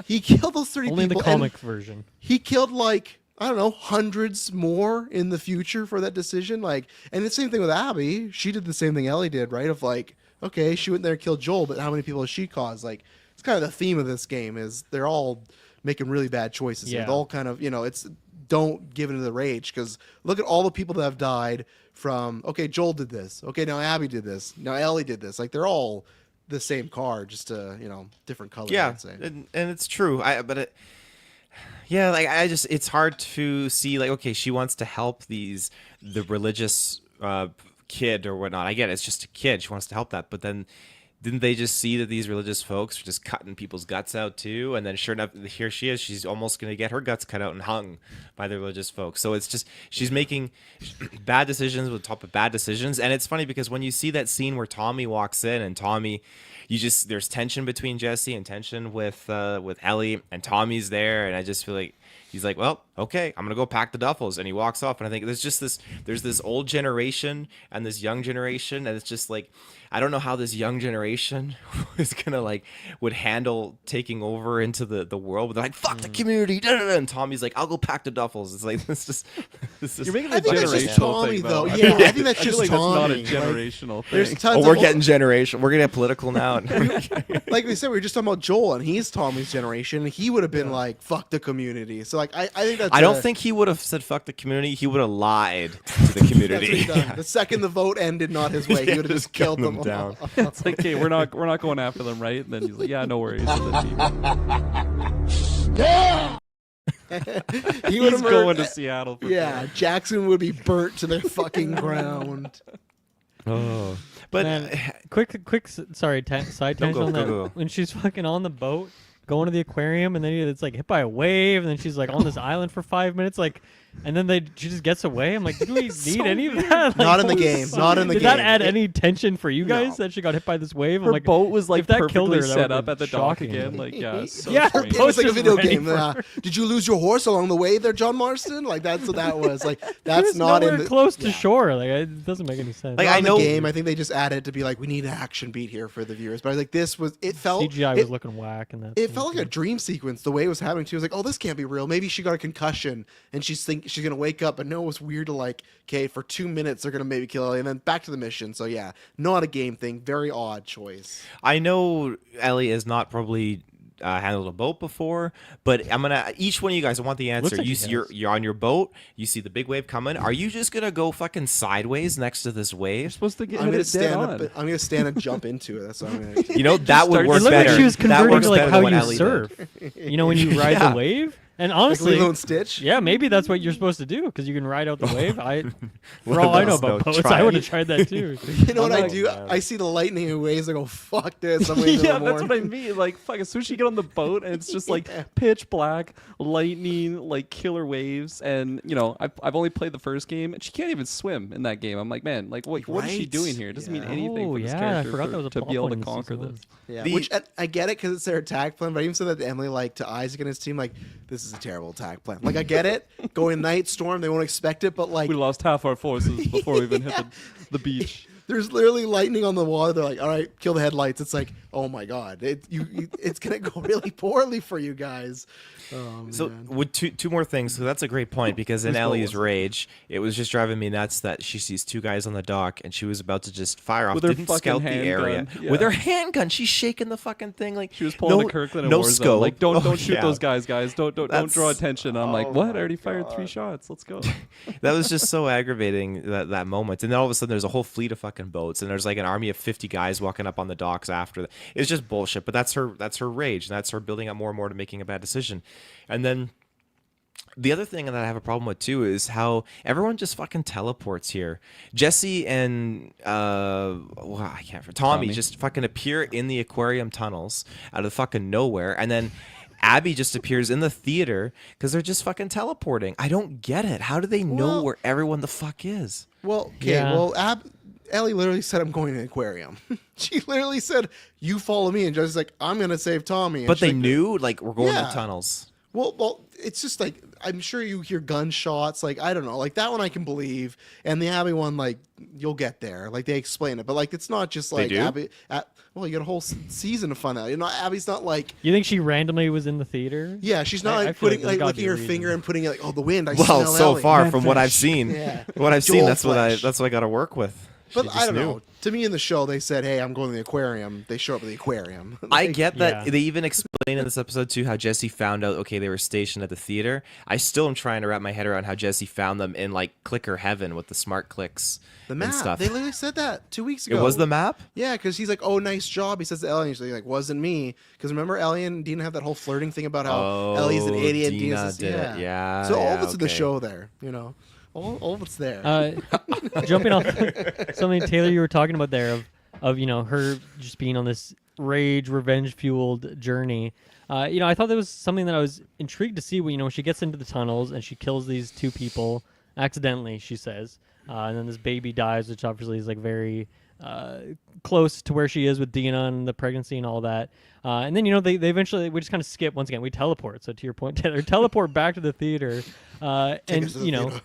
He killed those 30 Only in the people. and comic version. he killed like, I don't know, hundreds more in the future for that decision. Like, and the same thing with Abby. She did the same thing Ellie did, right? Of like, okay, she went there and killed Joel, but how many people has she caused? Like, it's kind of the theme of this game is they're all making really bad choices. Yeah. They're all kind of, it's don't give into the rage, because look at all the people that have died from, okay, Joel did this. Okay, now Abby did this. Now Ellie did this. Like, they're all the same card, just different colors. Yeah, I'd say. and it's true. It's hard to see, like, okay, she wants to help the religious kid or whatnot. I get it, it's just a kid. She wants to help that, but then didn't they just see that these religious folks are just cutting people's guts out too? And then sure enough, here she is. She's almost going to get her guts cut out and hung by the religious folks. So it's just, she's making bad decisions with top of bad decisions. And it's funny because when you see that scene where Tommy walks in and Tommy, there's tension between Jesse and tension with Ellie, and Tommy's there. And I just feel like he's like, well, okay, I'm gonna go pack the duffels, and he walks off. And I think there's this old generation and this young generation, and it's just like, I don't know how this young generation is gonna would handle taking over into the world. But they're like, fuck the community, and Tommy's like, I'll go pack the duffels. It's like this just You're making I a think that's just generational Tommy, thing, though. though. Yeah, I think that's I feel just like Tommy. that's not a generational There's thing. tons we're of getting generation. We're gonna get political now. like we said, we were just talking about Joel, and he's Tommy's generation. He would have been like, "Fuck the community." So, like, I think that's. I don't think he would have said fuck the community. He would have lied to the community. That's what he done. The second the vote ended not his way, he would have just killed them all. down. It's like, okay, we're not going after them, right? And then he's like, yeah, no worries. And then he's going to Seattle. For Yeah, Jackson would be burnt to the fucking ground. Oh, but Man, quick, side tangent go, on that. go. When she's fucking on the boat, going to the aquarium, and then it's like hit by a wave, and then she's like on this island for 5 minutes, like, and then she just gets away. I'm like, did we need any of that? Like, Not in the holy game. fuck. Not in the Did game. that add It- any tension for you guys No. that she got hit by this wave? I'm her like, boat was like if that killed perfectly her, that set would've up been at the dock shocking. again. Like, yeah, so Yeah, strange. It was like a Just video ready game. for Did you lose your horse along the way there, John Marston? Like, that's what that was. Like, It that's was not nowhere in the close to yeah. shore. Like, it doesn't make any sense. Like, Not I in know- the game. I think they just added to be like, we need an action beat here for the viewers. But I was like, this was. It felt. CGI it, was looking whack, and that. It felt like a dream sequence. The way it was happening, she was like, "Oh, this can't be real. Maybe she got a concussion and she's gonna wake up." But no, it was weird to like, okay, for 2 minutes they're gonna maybe kill Ellie and then back to the mission. So yeah, not a game thing. Very odd choice. I know Ellie has not probably handled a boat before, but I'm gonna each one of you guys. I want the answer. like You he see, has. you're on your boat. You see the big wave coming. Are you just gonna go fucking sideways next to this You're wave? supposed to get I'm hit gonna it dead stand on. up. I'm gonna stand and jump into it. That's what I'm gonna. You know that would start- work It looked better. like she was That converting works to like better how than what you Ellie did. surf. You know, when you ride Yeah. the wave. And Like honestly, Lilo and Stitch. yeah, maybe that's what you're supposed to do because you can ride out the wave. For One all of I know us about go boats, try I it. would have tried that too. You know what I'm I like, do? I see the lightning and waves. I go, "Fuck this!" I'm waiting yeah, till the that's what I morning. mean. Like, fuck, as soon as you get on the boat and it's just like pitch black, lightning, like killer waves, and I've only played the first game, and she can't even swim in that game. I'm like, man, like, what is she Right. doing here? It doesn't mean Yeah. anything Oh, for this yeah, I character forgot that was a to plot be able point to in conquer season this. Yeah, The- which I get it because it's their attack plan, but I even said that to Emily, like to Isaac and his team, like this is a terrible attack plan. Like I get it, going night storm, they won't expect it, but like We lost half our forces before we even hit the beach. There's literally lightning on the water. They're like, all right, kill the headlights. It's like, oh my god, it's gonna go really poorly for you guys. Oh, So man. with two more things. So that's a great point because in Whose boat Ellie's was it? rage, it was just driving me nuts that she sees two guys on the dock and she was about to just fire off. With her Didn't fucking scout the area handgun, with yeah. her handgun. She's shaking the fucking thing like She was pulling no, a Kirkland and no Warzone. scope. Like, don't Oh, shoot yeah. those guys. Don't That's- draw attention. I'm like, oh what? I my already fired 3 God. shots. Let's go. That was just so aggravating that moment. And then all of a sudden there's a whole fleet of fucking boats and there's like an army of 50 guys walking up on the docks after that. It's just bullshit. But that's her rage. And that's her building up more and more to making a bad decision. And then the other thing that I have a problem with too is how everyone just fucking teleports here. Jesse and well, I can't remember. Tommy just fucking appear in the aquarium tunnels out of fucking nowhere, and then Abby just appears in the theater because they're just fucking teleporting. I don't get it. How do they know Well- where everyone the fuck is? Well, okay. Yeah. Well, Ellie literally said, "I'm going to the aquarium." She literally said, "You follow me," and Jesse's like, "I'm gonna save Tommy." And But she's they like, knew like we're going to Yeah. the tunnels. Well, it's just like I'm sure you hear gunshots. Like I don't know, like that one I can believe, and the Abby one, like you'll get there. Like they explain it, but like it's not just like do? Abby. Well, you got a whole season to find out. You know, Abby's not like. You think she randomly was in the theater? Yeah, she's not I like feel putting like there's like gotta licking be a her reason. finger and putting it like, oh, the wind. I Well, smell so Ellie. far from what I've seen, Yeah. what I've seen, Joel that's what Flesh. that's what I got to work with. But She I just don't knew. know. To me in the show, they said, "Hey, I'm going to the aquarium." They show up at the aquarium. I Like, get that Yeah. they even explain in this episode too how Jesse found out okay they were stationed at the theater. I still am trying to wrap my head around how Jesse found them in like clicker heaven with the smart clicks the and map. stuff. They literally said that 2 weeks It ago. was the map? Yeah, because he's like, "Oh, nice job." He says to Ellie, and she's like, "Wasn't me." Because remember, Ellie and Dina have that whole flirting thing about how Ellie's an idiot. and Dina Dina's did it. Yeah, So all yeah, of it's in the okay. show there. You know, all of it's there. Jumping off something Taylor you were talking about there of her just being on this revenge fueled journey. I thought that was something that I was intrigued to see. When she gets into the tunnels and she kills these 2 people accidentally, she says, and then this baby dies, which obviously is like very close to where she is with Dina and the pregnancy and all that. And then they eventually we just kind of skip once again. We teleport. So to your point, Taylor, teleport back to the theater, and Take us to the theater.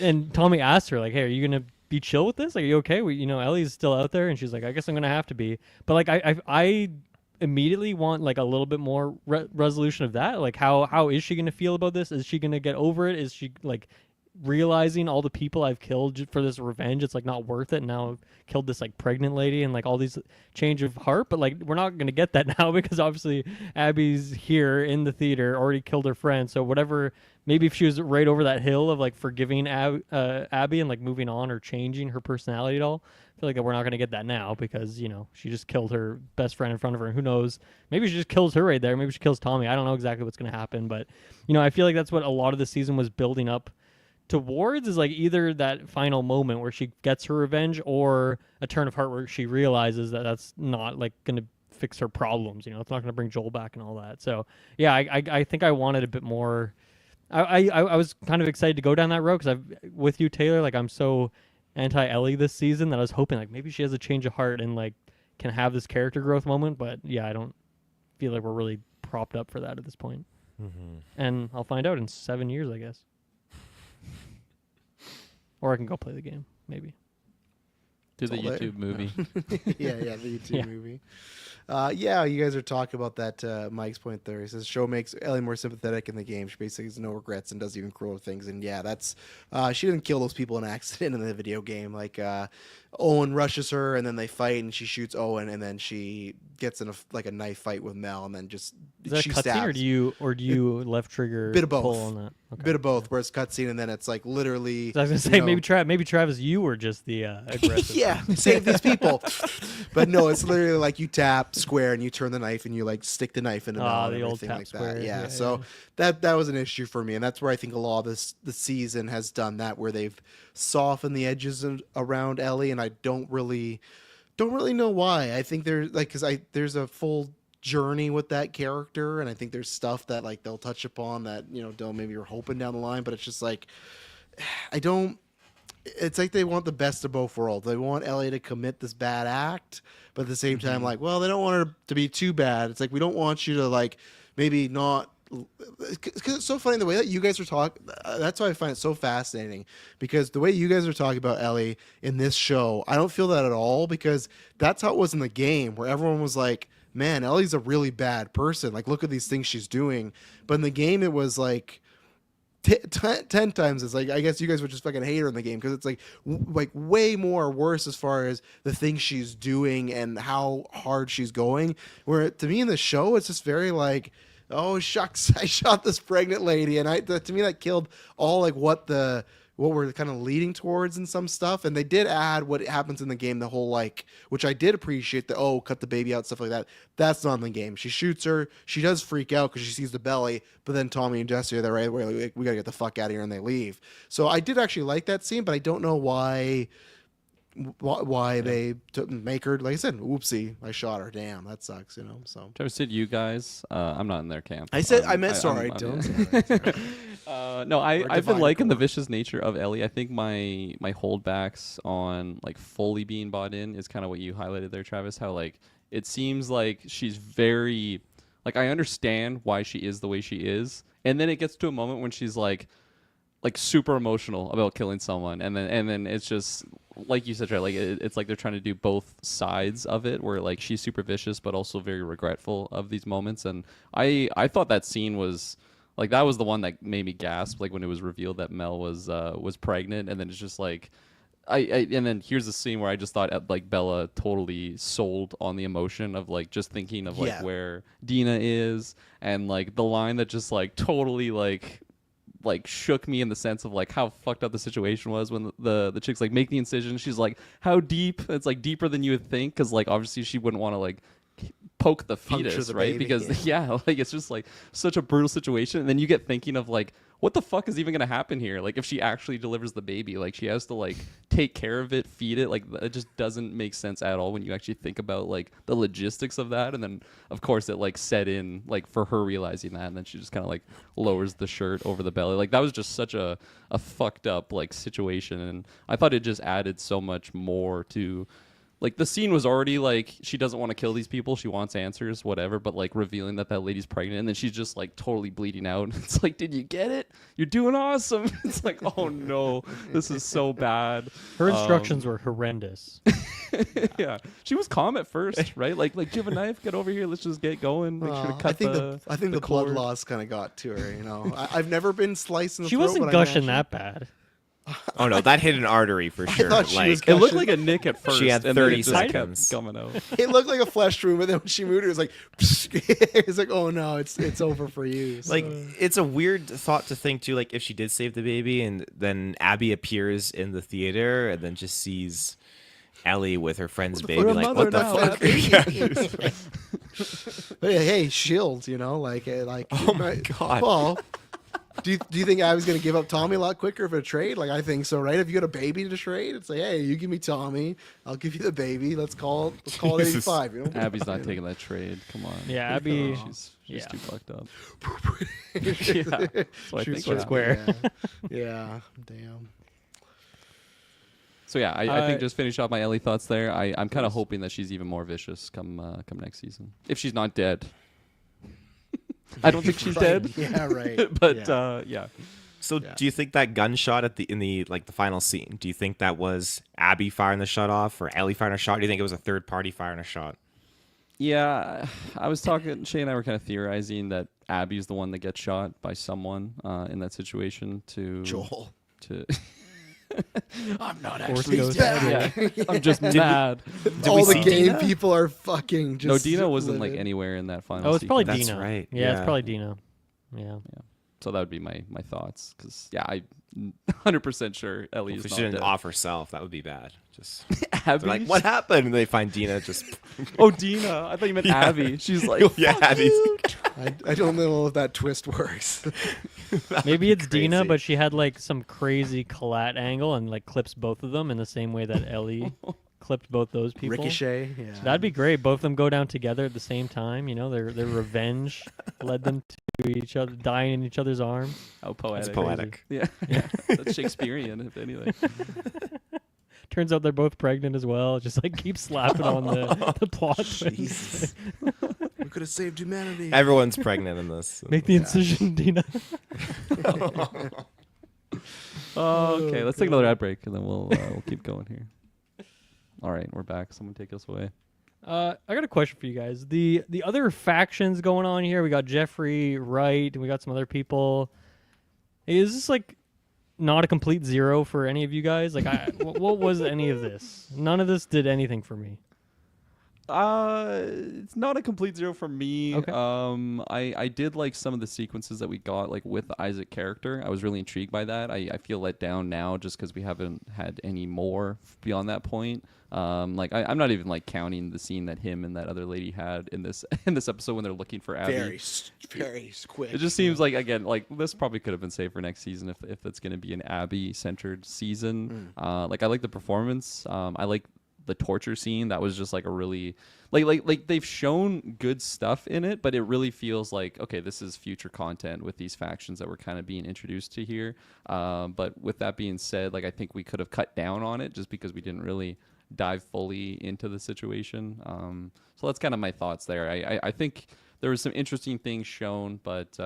and Tommy asked her like, "Hey, are you gonna be chill with this? Like, are you okay? Ellie's still out there," and she's like, "I guess I'm gonna have to be." But like, I immediately want like a little bit more resolution of that. Like, how is she gonna feel about this? Is she gonna get over it? Is she like realizing all the people I've killed for this revenge? It's like not worth it. Now I've killed this like pregnant lady and like all these change of heart. But like, we're not gonna get that now because obviously Abby's here in the theater, already killed her friend. So whatever. Maybe if she was right over that hill of like forgiving Abby and like moving on or changing her personality at all, I feel like that we're not going to get that now because she just killed her best friend in front of her, and who knows? Maybe she just kills her right there. Maybe she kills Tommy. I don't know exactly what's going to happen, but I feel like that's what a lot of the season was building up towards, is like either that final moment where she gets her revenge or a turn of heart where she realizes that that's not like going to fix her problems. It's not going to bring Joel back and all that. So yeah, I think I wanted a bit more. I was kind of excited to go down that road because with you, Taylor, like I'm so anti-Ellie this season that I was hoping like maybe she has a change of heart and like can have this character growth moment. But yeah, I don't feel like we're really propped up for that at this point. Mm-hmm. And I'll find out in 7 years, I guess. Or I can go play the game, maybe. Do the all there. YouTube movie. yeah, the YouTube Yeah. movie. Yeah, you guys are talking about that. Mike's point there. He says show makes Ellie more sympathetic in the game. She basically has no regrets and does even crueler things. And yeah, that's she didn't kill those people in accident in the video game. Like Owen rushes her and then they fight and she shoots Owen and then she gets in a knife fight with Mel and then just Is that she a cutscene stabs. or do you left trigger Bit of both. pull on that? Okay. Bit of both, where it's cutscene and then it's like literally. So I was gonna say you know- maybe Travis, you were just the aggressive. yeah, save these people. But no, it's literally like you tap square and you turn the knife and you like stick the knife in the Ah, mouth the and old everything tap like square. that. Yeah, Yeah, so yeah. that was an issue for me, and that's where I think a lot of the season has done that, where they've softened the edges around Ellie, and I don't really know why. I think there's like there's a full journey with that character, and I think there's stuff that like they'll touch upon that Dylan, maybe you're hoping down the line, but it's just like I don't. It's like they want the best of both worlds. They want Ellie to commit this bad act, but at the same time, like, well, they don't want her to be too bad. It's like we don't want you to like maybe not because it's so funny the way that you guys are talking. That's why I find it so fascinating, because the way you guys are talking about Ellie in this show, I don't feel that at all, because that's how it was in the game, where everyone was like, man, Ellie's a really bad person. Like, look at these things she's doing. But in the game, it was like 10 times as like, I guess you guys would just fucking hate her in the game, because it's like like way more worse as far as the things she's doing and how hard she's going. Where to me in the show, it's just very like, oh shucks, I shot this pregnant lady, and to me that killed all like what we're kind of leading towards in some stuff. And they did add what happens in the game, the whole like, which I did appreciate, the cut the baby out, stuff like that. That's not in the game. She shoots her, she does freak out because she sees the belly, but then Tommy and Jesse are there right away, like, we gotta get the fuck out of here, and they leave. So I did actually like that scene, but I don't know why they make her, like I said, whoopsie, I shot her, damn, that sucks, so Trevor said you guys. I'm not in their camp. I said I meant sorry, don't. No, I've been divide liking the accord. vicious nature of Ellie. I think my holdbacks on like fully being bought in is kind of what you highlighted there, Travis. How like it seems like she's very like, I understand why she is the way she is, and then it gets to a moment when she's like super emotional about killing someone, and then it's just like you said, right? Like it's like they're trying to do both sides of it, where like she's super vicious but also very regretful of these moments. And I thought that scene was like, that was the one that made me gasp, like when it was revealed that Mel was pregnant, and then it's just like and then here's a scene where I just thought like Bella totally sold on the emotion of like just thinking of like where Dina is, and like the line that just like totally like shook me in the sense of like how fucked up the situation was when the chick's like, make the incision. She's like, how deep? It's like deeper than you would think, because like obviously she wouldn't want to like poke the fetus, the right? baby, Because like it's just like such a brutal situation. And then you get thinking of like, what the fuck is even gonna happen here? Like if she actually delivers the baby, like she has to like take care of it, feed it. Like it just doesn't make sense at all when you actually think about like the logistics of that. And then of course it like set in like for her realizing that, and then she just kind of like lowers the shirt over the belly. Like that was just such a fucked up like situation, and I thought it just added so much more to. Like the scene was already like, she doesn't want to kill these people, she wants answers, whatever, but like revealing that lady's pregnant, and then she's just like totally bleeding out. It's like, did you get it? You're doing awesome. It's like, oh no, this is so bad. Her instructions were horrendous. Yeah, she was calm at first, right? Like, do you have a knife? Get over here. Let's just get going. Make sure to cut I think the blood cord. loss kind of got to her. I've never been sliced in the She throat, wasn't but I gushing imagine- that bad. Oh no, that hit an artery for sure. thought she Like was It looked like a nick at first. She had and then 30 it just kept seconds. coming out. It looked like a flesh wound, but then when she moved, it was like, it's like, oh no, it's over for you. So- like it's a weird thought to think too, like if she did save the baby and then Abby appears in the theater and then just sees Ellie with her friend's baby, fuck? like Her what the mother fuck? now, But hey, shield, like Oh my God. Well, do you think I was gonna give up Tommy a lot quicker for a trade? Like I think so, right? If you got a baby to trade, it's like, hey, you give me Tommy, I'll give you the baby. Let's call it Jesus. 85. Abby's not taking that trade. Come on. Yeah, Abby. She's Yeah. too fucked up. Yeah. So I Shoot think Square. we're- Yeah, damn. So yeah, I think just finish off my Ellie thoughts there. I'm kind of hoping that she's even more vicious come next season, if she's not dead. I don't think she's Right. dead. Yeah, right. But Yeah. yeah. So Yeah. do you think that gunshot in the like the final scene? Do you think that was Abby firing the shot off or Ellie firing a shot? Do you think it was a third party firing a shot? Yeah, I was talking. Shay and I were kind of theorizing that Abby's the one that gets shot by someone in that situation. Joel. To I'm not Force actually goes dead. yeah, I'm just mad. All we the see game Dina? people are fucking just No, Dina wasn't like livid. anywhere in that final. Oh, it's probably sequence. That's Dina. right, Yeah, it's yeah. probably Dina. Yeah. So that would be my thoughts, because yeah, I 100% sure Ellie If is she not didn't dead. off herself, that would be bad. Just Abby? they're like, what happened? And they find Dina just Oh, Dina. I thought you meant Yeah. Abby. She's like, yeah, fuck Abby's you. I don't know if that twist works. Maybe it's Dina, crazy. but she had like some crazy collat angle and like clips both of them in the same way that Ellie clipped both those people. Ricochet. Yeah. That'd be great. Both of them go down together at the same time. You know, their revenge led them to each other, dying in each other's arms. How poetic. It's poetic. Yeah. That's Shakespearean, if anything. Turns out they're both pregnant as well. Just like keep slapping on the plot twist. Jesus. What could have saved humanity. Everyone's pregnant in this. Make the incision, Dina. Okay, let's take another ad break and then we'll keep going here. All right, we're back. Someone take us away. I got a question for you guys. The other factions going on here, we got Jeffrey Wright, and we got some other people. Is this like not a complete zero for any of you guys? Like, what was any of this? None of this did anything for me. It's not a complete zero for me. Okay. I did like some of the sequences that we got, like with the Isaac character. I was really intrigued by that. I feel let down now just because we haven't had any more beyond that point. Like I'm not even like counting the scene that him and that other lady had in this episode when they're looking for Abby. Very quick. It just seems like, again, like this probably could have been saved for next season if it's going to be an Abby centered season. Like I like the performance. I like the torture scene. That was just like a really like they've shown good stuff in it, but it really feels like, okay, this is future content with these factions that we're kind of being introduced to here. But with that being said, like I think we could have cut down on it just because we didn't really dive fully into the situation. So that's kind of my thoughts there. I think there was some interesting things shown, but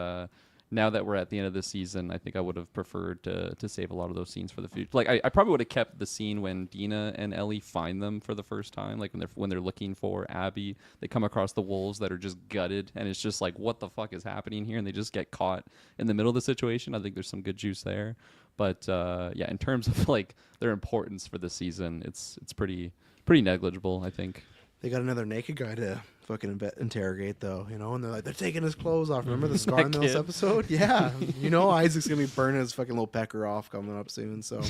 now that we're at the end of the season, I think I would have preferred to save a lot of those scenes for the future. Like I probably would have kept the scene when Dina and Ellie find them for the first time, like when they're looking for Abby. They come across the wolves that are just gutted, and it's just like, what the fuck is happening here? And they just get caught in the middle of the situation. I think there's some good juice there. But yeah, in terms of like their importance for the season, it's pretty negligible, I think. They got another naked guy to fucking interrogate, though, you know, and they're taking his clothes off. Remember the Scar in this kid. episode? Yeah. You know, Isaac's going to be burning his fucking little pecker off coming up soon. So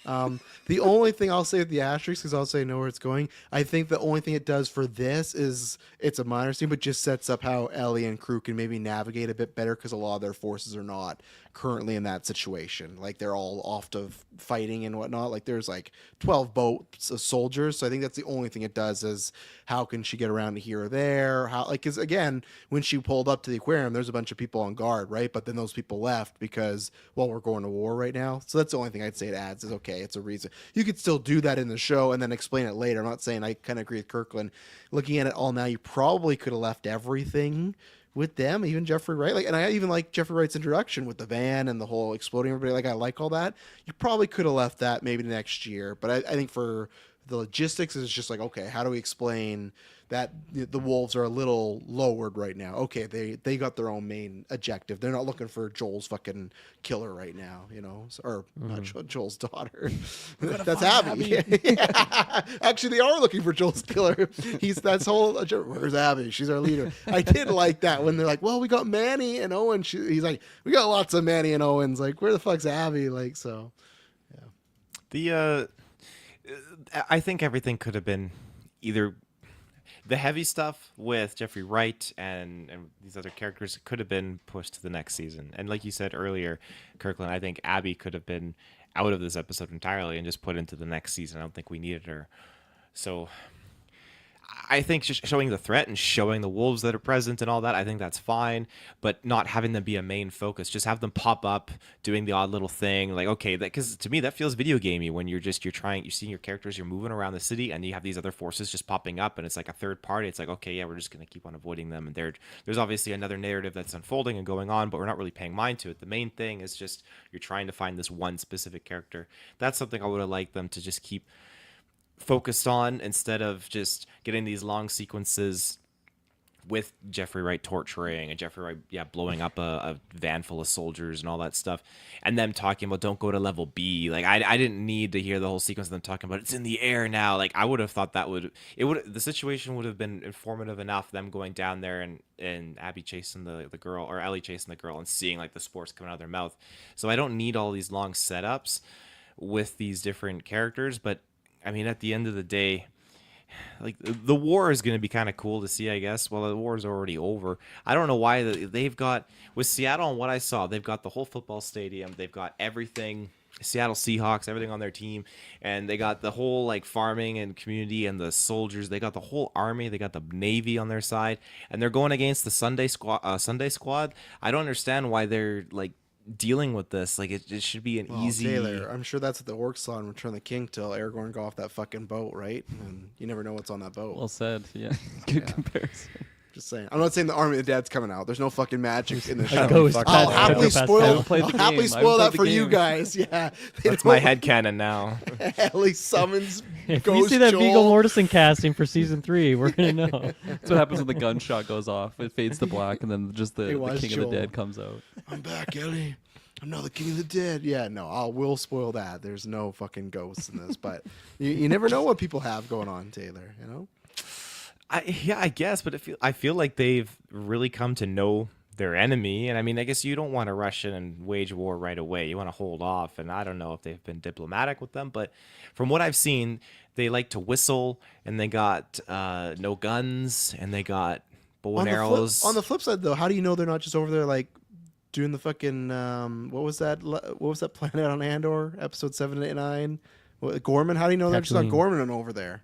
the only thing I'll say with the asterisk, because I'll say I know where it's going, I think the only thing it does for this is it's a minor scene, but just sets up how Ellie and crew can maybe navigate a bit better because a lot of their forces are not currently in that situation. Like they're all off to fighting and whatnot. Like there's like 12 boats of soldiers. So I think that's the only thing it does is how can she get around to here or there? How, like, because again, when she pulled up to the aquarium, there's a bunch of people on guard, right? But then those people left because, well, we're going to war right now. So that's the only thing I'd say it adds is, okay, it's a reason. You could still do that in the show and then explain it later. I'm not saying, I kind of agree with Kirkland. Looking at it all now, you probably could have left everything with them, even Jeffrey Wright. Like, and I even like Jeffrey Wright's introduction with the van and the whole exploding everybody. Like, I like all that. You probably could have left that maybe next year. But I think for the logistics, it's just like, okay, how do we explain that the wolves are a little lowered right now? Okay, they got their own main objective. They're not looking for Joel's fucking killer right now, you know, or not Joel's daughter. That's Abby. Yeah. Actually, they are looking for Joel's killer. That's whole. Where's Abby? She's our leader. I did like that when they're like, well, we got Manny and Owen. He's like, we got lots of Manny and Owens. Like, where the fuck's Abby? Like, so, yeah. I think everything could have been either the heavy stuff with Jeffrey Wright and these other characters could have been pushed to the next season. And like you said earlier, Kirkland, I think Abby could have been out of this episode entirely and just put into the next season. I don't think we needed her. So I think just showing the threat and showing the wolves that are present and all that, I think that's fine, but not having them be a main focus. Just have them pop up doing the odd little thing. Like, okay, that, because to me that feels video gamey when you're seeing your characters, you're moving around the city and you have these other forces just popping up and it's like a third party. It's like, okay, yeah, we're just going to keep on avoiding them. And there's obviously another narrative that's unfolding and going on, but we're not really paying mind to it. The main thing is just you're trying to find this one specific character. That's something I would have liked them to just keep focused on instead of just getting these long sequences with Jeffrey Wright torturing and Jeffrey Wright blowing up a van full of soldiers and all that stuff, and them talking about don't go to level B. Like I didn't need to hear the whole sequence of them talking about it's in the air now. Like I would have thought the situation would have been informative enough, them going down there and Abby chasing the girl, or Ellie chasing the girl and seeing like the spores coming out of their mouth. So I don't need all these long setups with these different characters. But I mean, at the end of the day, like the war is going to be kind of cool to see, I guess. Well, the war is already over. I don't know why they've got with Seattle and what I saw, they've got the whole football stadium. They've got everything, Seattle Seahawks, everything on their team. And they got the whole like farming and community and the soldiers. They got the whole army. They got the Navy on their side. And they're going against the Sunday squad. I don't understand why they're like dealing with this. Like it should be an easy. Taylor, I'm sure that's what the orcs saw in Return of the King till Aragorn got off that fucking boat, right? And you never know what's on that boat. Well said. Yeah. Good comparison. Just saying. I'm not saying the Army of the Dead's coming out. There's no fucking magic in the show. ghost I'll pet. happily Psychopath spoil. pet. haven't played I'll the happily game. I spoil haven't that played for the you game. guys. Yeah, They That's my don't- headcanon now. Ellie summons. If Ghost you see that Viggo Joel. Mortensen casting for season 3, we're gonna know. That's what happens when the gunshot goes off. It fades to black, and then just the was King Joel. of the Dead comes out. I'm back, Ellie. I'm now the King of the Dead. Yeah, no, I will spoil that. There's no fucking ghosts in this, but you never know what people have going on, Taylor. You know. I guess, but I feel like they've really come to know their enemy, and I mean, I guess you don't want to rush in and wage war right away. You want to hold off, and I don't know if they've been diplomatic with them, but from what I've seen, they like to whistle, and they got no guns, and they got bow and arrows. On the flip side, though, how do you know they're not just over there like doing the fucking what was that planet on Andor, episode 7 and 9? Gorman? How do you know they're just not Tatooine. Gorman over there?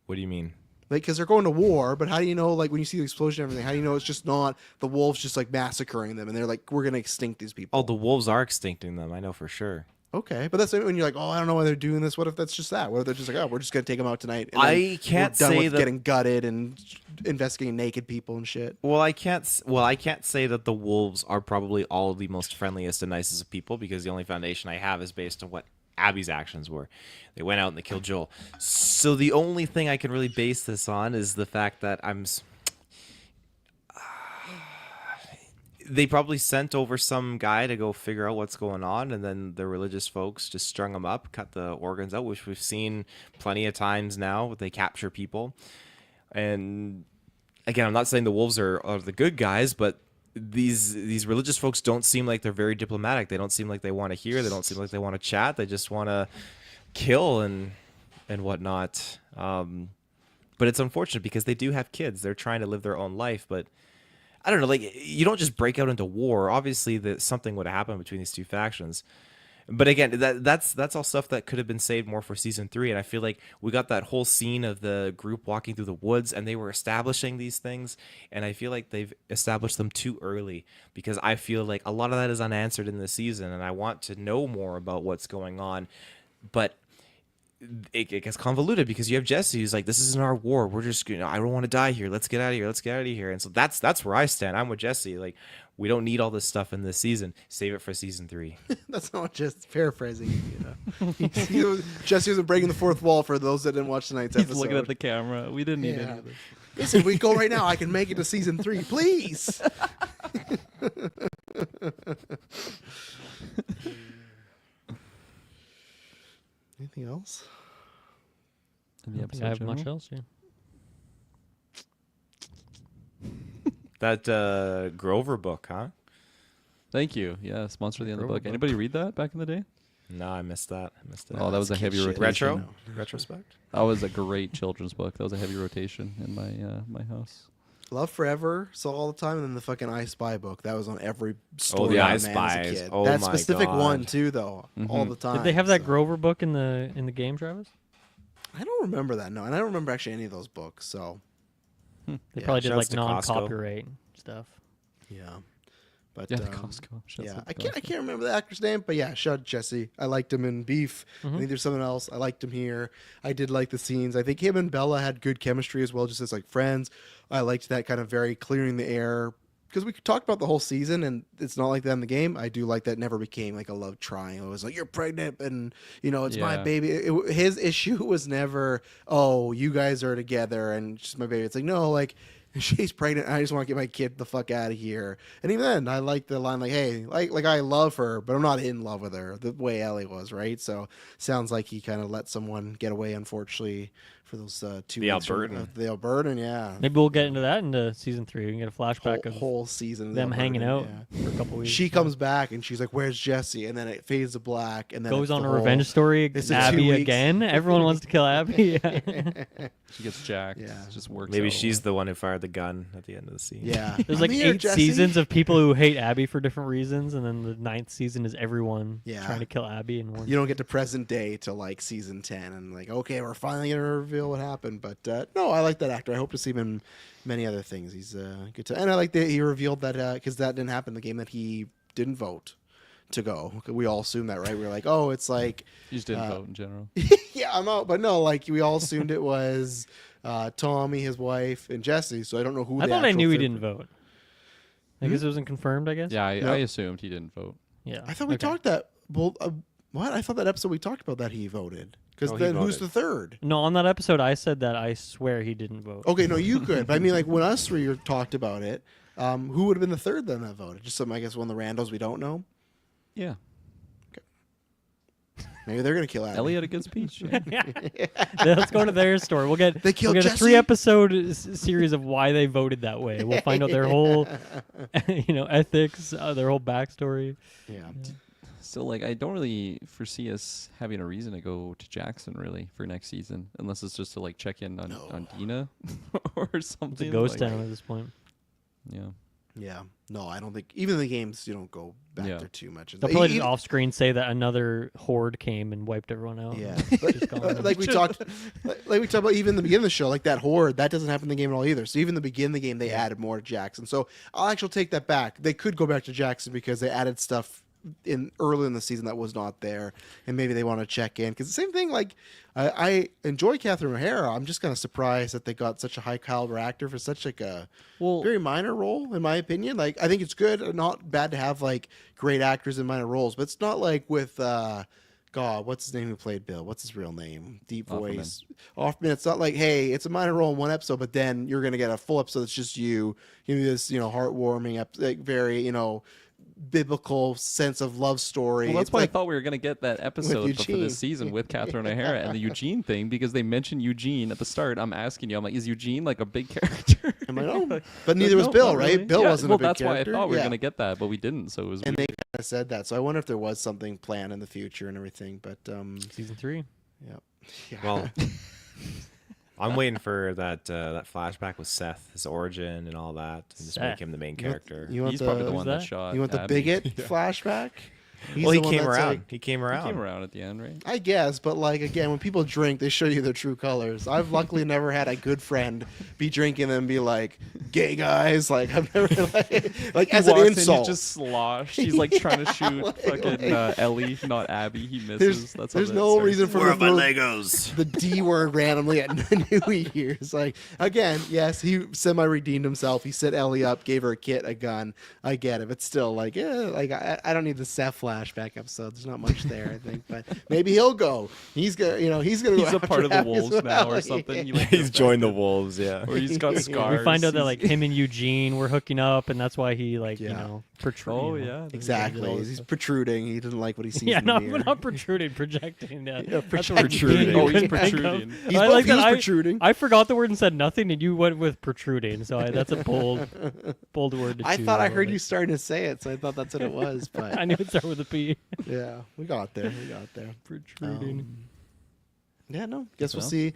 What do you mean? Like, because they're going to war, but how do you know, like, when you see the explosion and everything, how do you know it's just not the wolves just, like, massacring them, and they're like, we're going to extinct these people? Oh, the wolves are extincting them. I know for sure. Okay, but that's when you're like, oh, I don't know why they're doing this. What if that's just that? What if they're just like, oh, we're just going to take them out tonight? And then I can't we're done say with that- getting gutted and investigating naked people and shit. Well, I can't say that the wolves are probably all the most friendliest and nicest of people, because the only foundation I have is based on what Abby's actions were. They went out and they killed Joel. So the only thing I can really base this on is the fact that they probably sent over some guy to go figure out what's going on, and then the religious folks just strung them up, cut the organs out, which we've seen plenty of times now. They capture people. And again, I'm not saying the wolves are the good guys, but these religious folks don't seem like they're very diplomatic. They don't seem like they want to hear. They don't seem like they want to chat. They just want to kill and whatnot. But it's unfortunate because they do have kids. They're trying to live their own life, but I don't know. Like, you don't just break out into war. Obviously, that something would happen between these two factions. But again, that's all stuff that could have been saved more for season 3. And I feel like we got that whole scene of the group walking through the woods, and they were establishing these things. And I feel like they've established them too early, because I feel like a lot of that is unanswered in the season, and I want to know more about what's going on. But it gets convoluted because you have Jesse who's like, this isn't our war. We're just, I don't want to die here. Let's get out of here. Let's get out of here. And so that's where I stand. I'm with Jesse. Like, we don't need all this stuff in this season. Save it for season 3. That's not just paraphrasing, Jesse was breaking the fourth wall for those that didn't watch tonight's He's episode. looking at the camera. We didn't need any Yeah. of this. Listen, we go right now. I can make it to season 3, please. Anything else? In the I think episode I have general? much else. Yeah. That Grover book, huh? Thank you. Yeah, sponsor the end of the Grover book. book. Anybody read that back in the day? No, I missed that. Oh, that was a Kid heavy shit. rotation. Retrospect. That was a great children's book. That was a heavy rotation in my house. Love Forever saw all the time, and then the fucking I Spy book. That was on every story. the on I Man as a Spies. kid. Oh that my specific God. one too, though, all Mhm. the time. Did they have that so- Grover book in the game, Travis? I don't remember that. No, and I don't remember actually any of those books. So They Yeah, probably did shouts like to Costco. non-copyright stuff. yeah, but Yeah, the Costco. Shouts Yeah, out to I can't Costco. remember the actor's name, but yeah, shout out Jesse. I liked him in Beef. I Mhm. think there's something else. I liked him here. I did like the scenes. I think him and Bella had good chemistry as well, just as like friends. I liked that kind of very clearing the air, because we talked about the whole season, and it's not like that in the game. I do like that it never became like a love triangle. It was like, you're pregnant, and it's my Yeah. baby. His issue was never, oh, you guys are together and it's just my baby. It's like, no, like, she's pregnant. I just want to get my kid the fuck out of here. And even then, I like the line like, "Hey, like I love her, but I'm not in love with her." The way Ellie was, right? So sounds like he kind of let someone get away, unfortunately, for those 2 The weeks from- Albertan. the Albertan, yeah. Maybe we'll get into that into season 3. We can get a flashback of Whole season of the them hanging Albertan, out yeah. for a couple weeks. She comes back and she's like, "Where's Jesse?" And then it fades to black, and then goes it's on the a whole- revenge story. It's the 2 Abby weeks. again. Everyone wants to kill Abby. Yeah. She gets jacked. Yeah. It just works. Maybe out she's well. the one who fired the gun at the end of the scene. Yeah, There's I'm like here, 8 Jesse. seasons of people who hate Abby for different reasons, and then the 9th season is everyone Yeah. trying to kill Abby in one. You don't get to present day till like season 10, and like, okay, we're finally gonna reveal what happened. But no, I like that actor. I hope to see him in many other things. He's good to, and I like that he revealed that because that didn't happen in the game, that he didn't vote to go. We all assumed that, right? We were like, oh, it's like You just didn't vote in general. yeah, I'm out, but no, like we all assumed it was Tommy, his wife, and Jesse. So I don't know who. I the thought I actual knew he third- didn't vote. I guess it wasn't confirmed. I guess. Yeah, No. I assumed he didn't vote. Yeah. I thought we Okay. talked that. Well, what? I thought that episode we talked about that he voted. Because No, he then who's voted. the third? No, on that episode, I said that I swear he didn't vote. Okay, no, you could. But I mean, like when us three talked about it, who would have been the third then that voted? Just some, I guess, one of the randos we don't know. Yeah. Maybe they're gonna kill Abby. Ellie had a good speech. Yeah. Let's go to their story. We'll get They killed we'll get a Jesse? 3-episode series of why they voted that way. We'll find out their whole, ethics, their whole backstory. Yeah. So, like, I don't really foresee us having a reason to go to Jackson, really, for next season. Unless it's just to, like, check in on Dina or something. It's a ghost like, town at this point. Yeah. Yeah. No, I don't think even in the games you don't go back Yeah. there too much. They'll probably just Even- off screen say that another horde came and wiped everyone out. Yeah, Just gone. like we talked, like we talked about even in the beginning of the show, like that horde that doesn't happen in the game at all either. So even in the beginning of the game, they added more to Jackson. So I'll actually take that back. They could go back to Jackson because they added stuff in early in the season that was not there, and maybe they want to check in because the same thing. Like I enjoy Catherine O'Hara. I'm just kind of surprised that they got such a high caliber actor for such like a Well, very minor role, in my opinion. Like I think it's good, not bad to have like great actors in minor roles, but it's not like with God, what's his name who played Bill? What's his real name? Deep Offerman. voice. Offerman. It's not like, hey, it's a minor role in one episode, but then you're gonna get a full episode that's just you. Give me this, heartwarming, like very, biblical sense of love story. Well, that's It's why like, I thought we were going to get that episode for Eugene. this season with Catherine O'Hara and the Eugene thing because they mentioned Eugene at the start. I'm asking you, I'm like, is Eugene like a big character? I'm like, oh, but neither was No, Bill, not right? really. Bill Yeah, wasn't well, a big that's character. why I thought we were Yeah. going to get that, but we didn't. So it was And weird. they kind of said that. So I wonder if there was something planned in the future and everything. But season 3. yeah. Well, I'm waiting for that flashback with Seth, his origin and all that, and just Seth. make him the main character. You want He's probably the Who's one that that? shot. You want the Abby. bigot flashback? He's Well, the he one came that's around. like- He came He around. came around at the end, right? I guess, but like again, when people drink, they show you their true colors. I've luckily never had a good friend be drinking and be like, "Gay guys," like I've never like as an walks in, insult. he's just sloshed. He's like trying to shoot fucking Ellie, not Abby. He misses. That's how there's that no starts. reason for Where are them my to throw Legos? the D word randomly at New Year's. Like again, yes, he semi redeemed himself. He set Ellie up, gave her a kit, a gun. I get it, but still, like, like I don't need the Seth flashback episode. There's not much there, I think, but maybe he'll go. He's gonna, he's gonna. He's go a after part of the Abby as Wolves now well. or something. He, like, He's goes joined the back to- wolves. Yeah. Or he's got scars. We find out that He's- like him and Eugene were hooking up, and that's why he Yeah. protrudes. Oh yeah, Exactly. He's protruding. He doesn't like what he sees Yeah, in the not, mirror. not protruding, projecting. Yeah, That's what protruding. Oh, he's couldn't think of. protruding. He's I both- like he was that. protruding. I forgot the word and said nothing, and you went with protruding. So that's a bold word to I choose. thought I love heard it. you starting to say it, so I thought that's what it was. But I knew it started with a P. yeah, we got there. We got there. Protruding. Yeah, no. Guess we'll Well. see.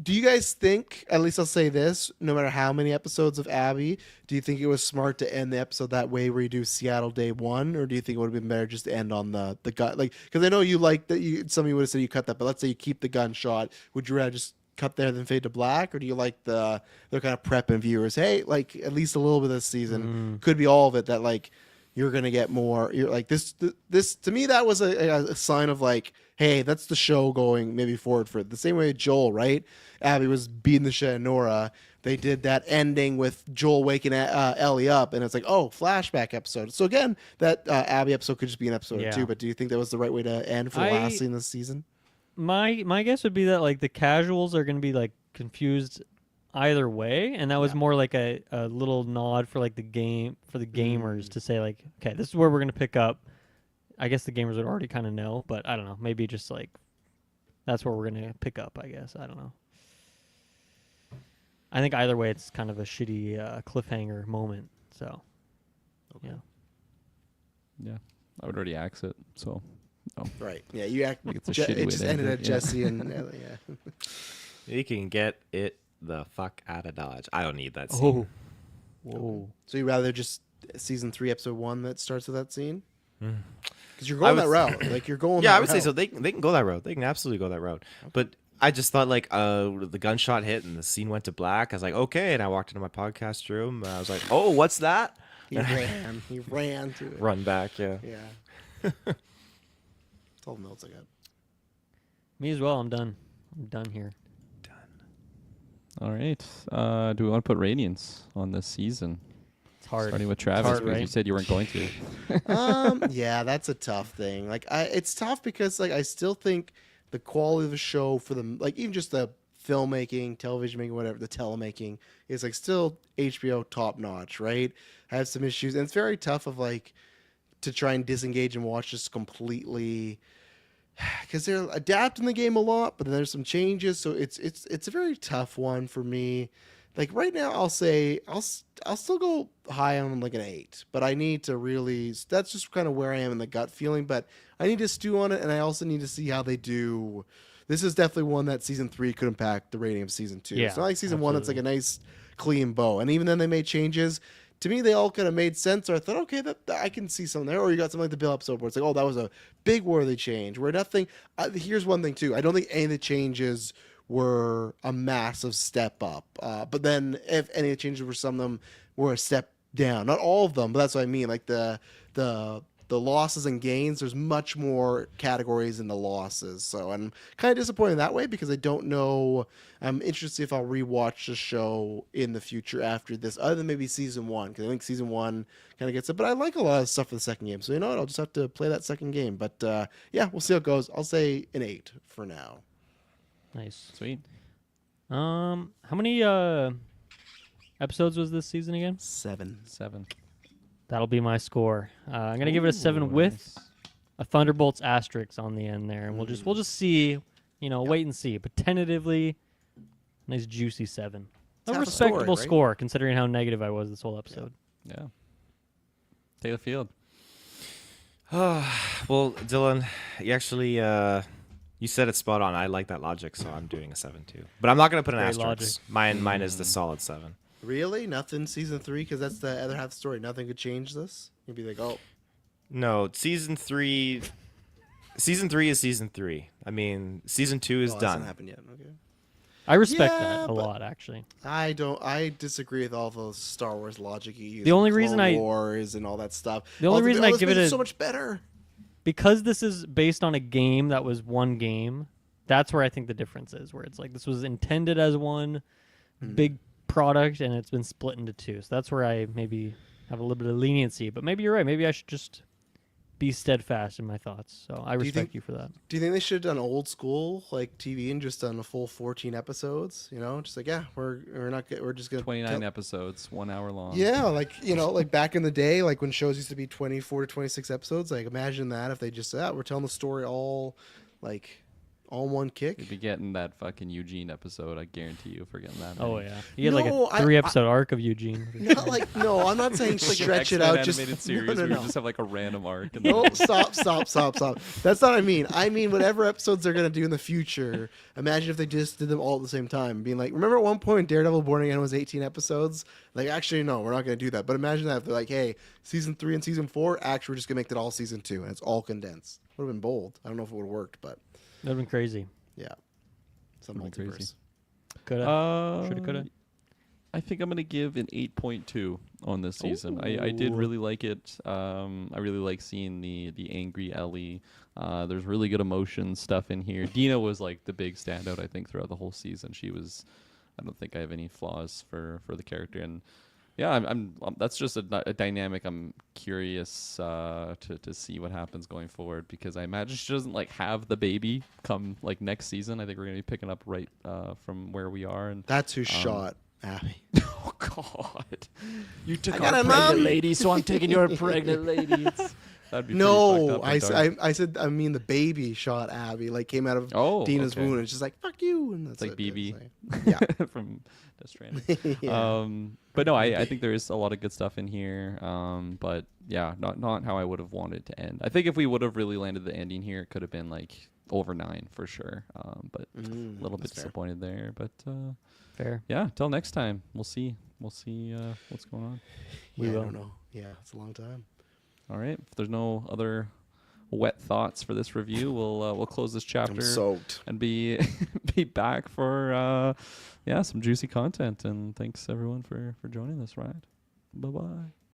Do you guys think? At least I'll say this: no matter how many episodes of Abby, do you think it was smart to end the episode that way, where you do Seattle Day 1, or do you think it would have been better just to end on the gun? Like, because I know you like that. Some of you would have said you cut that, but let's say you keep the gunshot. Would you rather just cut there than fade to black, or do you like they're kind of prepping viewers? Hey, like at least a little bit this season could be all of it. That like you're gonna get more. You're like this to me that was a sign of like, hey, that's the show going maybe forward for it. The same way Joel, right? Abby was beating the shit out of Nora. They did that ending with Joel waking Ellie up, and it's like, oh, flashback episode. So again, that Abby episode could just be an episode or Yeah. two. But do you think that was the right way to end for the last scene this season? My guess would be that like the casuals are going to be like confused either way, and that was Yeah. more like a little nod for like the gamers to say like, okay, this is where we're going to pick up. I guess the gamers would already kind of know, but I don't know. Maybe just like that's where we're going to pick up. I guess I don't know. I think either way, it's kind of a shitty cliffhanger moment. So yeah. Yeah, I would already axe it. So Right. Yeah. You act. Like it's a Je- shitty it way just to end ended it, at yeah. Jesse and Ellie. Yeah. You can get it the fuck out of Dodge. I don't need that scene. Whoa. So you rather just season 3, episode 1 that starts with that scene? Mm. Because you're going I that would- route. Like you're going. Yeah, that I would say route. so. They can go that route. They can absolutely go that route. But I just thought like the gunshot hit and the scene went to black. I was like, okay, and I walked into my podcast room. I was like, oh, what's that? He ran. He ran to it. Run back, yeah. Yeah. That's all the notes I got. Me as well. I'm done. I'm done here. All right. Do we want to put radiance on this season? It's hard. Starting with Travis, hard, because you right? said you weren't going to. Yeah, that's a tough thing. Like, it's tough because like I still think the quality of the show for the like even just the filmmaking, television making, whatever the telemaking is like still HBO top notch, right? I have some issues, and it's very tough of like to try and disengage and watch this completely because they're adapting the game a lot, but then there's some changes, so it's a very tough one for me. Like right now, I'll say I'll still go high on like an 8, but I need to really. That's just kind of where I am in the gut feeling, but I need to stew on it, and I also need to see how they do. This is definitely one that season 3 could impact the rating of season 2. Yeah, It's not like season 1 that's like a absolutely. nice clean bow, and even then they made changes. To me, they all kind of made sense. Or I thought, okay, that I can see something there. Or you got something like the Bill episode where it's like, oh, that was a big worthy change. Where nothing. Here's one thing too. I don't think any of the changes were a massive step up. But then, if any of the changes were, some of them were a step down. Not all of them, but that's what I mean. Like the losses and gains. There's much more categories in the losses. So I'm kind of disappointed that way because I don't know. I'm interested if I'll rewatch the show in the future after this, other than maybe season 1, because I think season 1 kind of gets it. But I like a lot of stuff for the second game, so you know what? I'll just have to play that second game. But yeah, we'll see how it goes. I'll say an 8 for now. Nice. Sweet. How many episodes was this season again? 7. 7. That'll be my score. I'm gonna give it a 7 Ooh, with nice. a Thunderbolts asterisk on the end there, and we'll just see, wait and see. But tentatively, nice juicy 7. A half a story, respectable right? score considering how negative I was this whole episode. Yeah. Take the field. Well, Dylan, you actually you said it spot on. I like that logic, so I'm doing a 7 too. But I'm not gonna put an Great asterisk. logic. Mine is the solid 7. Really? Nothing season 3? Because that's the other half of the story. Nothing could change this? You'd be like, oh. No, season 3. Season 3 is season 3. I mean, season 2 is Oh, that hasn't done. happened yet. Okay. I respect Yeah, that a but- lot, actually. I disagree with all those Star Wars logic you use. The only with reason Clone I- Wars and all that stuff. The only reason I this give it makes a- so much better. Because this is based on a game that was one game, that's where I think the difference is. Where it's like this was intended as one big product, and it's been split into 2. So that's where I maybe have a little bit of leniency. But maybe you're right. Maybe I should just be steadfast in my thoughts. So I you respect think- you for that. Do you think they should have done old school like TV and just done a full 14 episodes? You know, just like we're just gonna 29 episodes, 1 hour long. Yeah, like like back in the day, like when shows used to be 24 to 26 episodes. Like imagine that if they just said, we're telling the story all in one kick. You'd be getting that fucking Eugene episode, I guarantee you, for getting that. Oh many. yeah, you get No, like a 3-episode arc of Eugene. No, I'm not saying It's like stretch an it X-Men out. Just animated series no, where you no. just have like a random arc. And No, stop. That's not what I mean. I mean, whatever episodes they're going to do in the future, imagine if they just did them all at the same time. Being like, remember at one point Daredevil Born Again was 18 episodes? Like, actually, no, we're not going to do that. But imagine that if they're like, hey, season 3 and season 4, actually, we're just going to make that all season 2, and it's all condensed. Would have been bold. I don't know if it would have worked, but That'd been crazy. yeah. Some Would've been multiverse. crazy. Coulda. Uh, Shoulda, coulda. I think I'm gonna give an 8.2 on this season. I did Ooh. really like it. I really like seeing the angry Ellie. There's really good emotion stuff in here. Dina was like the big standout, I think, throughout the whole season. She was. I don't think I have any flaws for the character, and yeah, I'm that's just a dynamic. I'm curious to see what happens going forward, because I imagine she doesn't like have the baby come like next season. I think we're gonna be picking up right from where we are, and That's who shot Abby. oh god, you took got our a pregnant mom. lady, so I'm taking your pregnant lady. That'd be pretty No, fucked up and dark. I said I mean the baby shot Abby, like came out of Oh, Dina's okay. wound, and it's just like fuck you, and that's It's like it. BB. Yeah. from Death Stranding. Yeah. But no, I think there is a lot of good stuff in here. But yeah, not how I would have wanted it to end. I think if we would have really landed the ending here, it could have been like over 9 for sure. But a little bit that's fair. disappointed there. But Fair. yeah, till next time, we'll see what's going on. We Yeah, I will. don't know. Yeah, it's a long time. All right, if there's no other wet thoughts for this review, we'll close this chapter I'm soaked. and be back for some juicy content. And thanks everyone for joining us. Right, bye bye.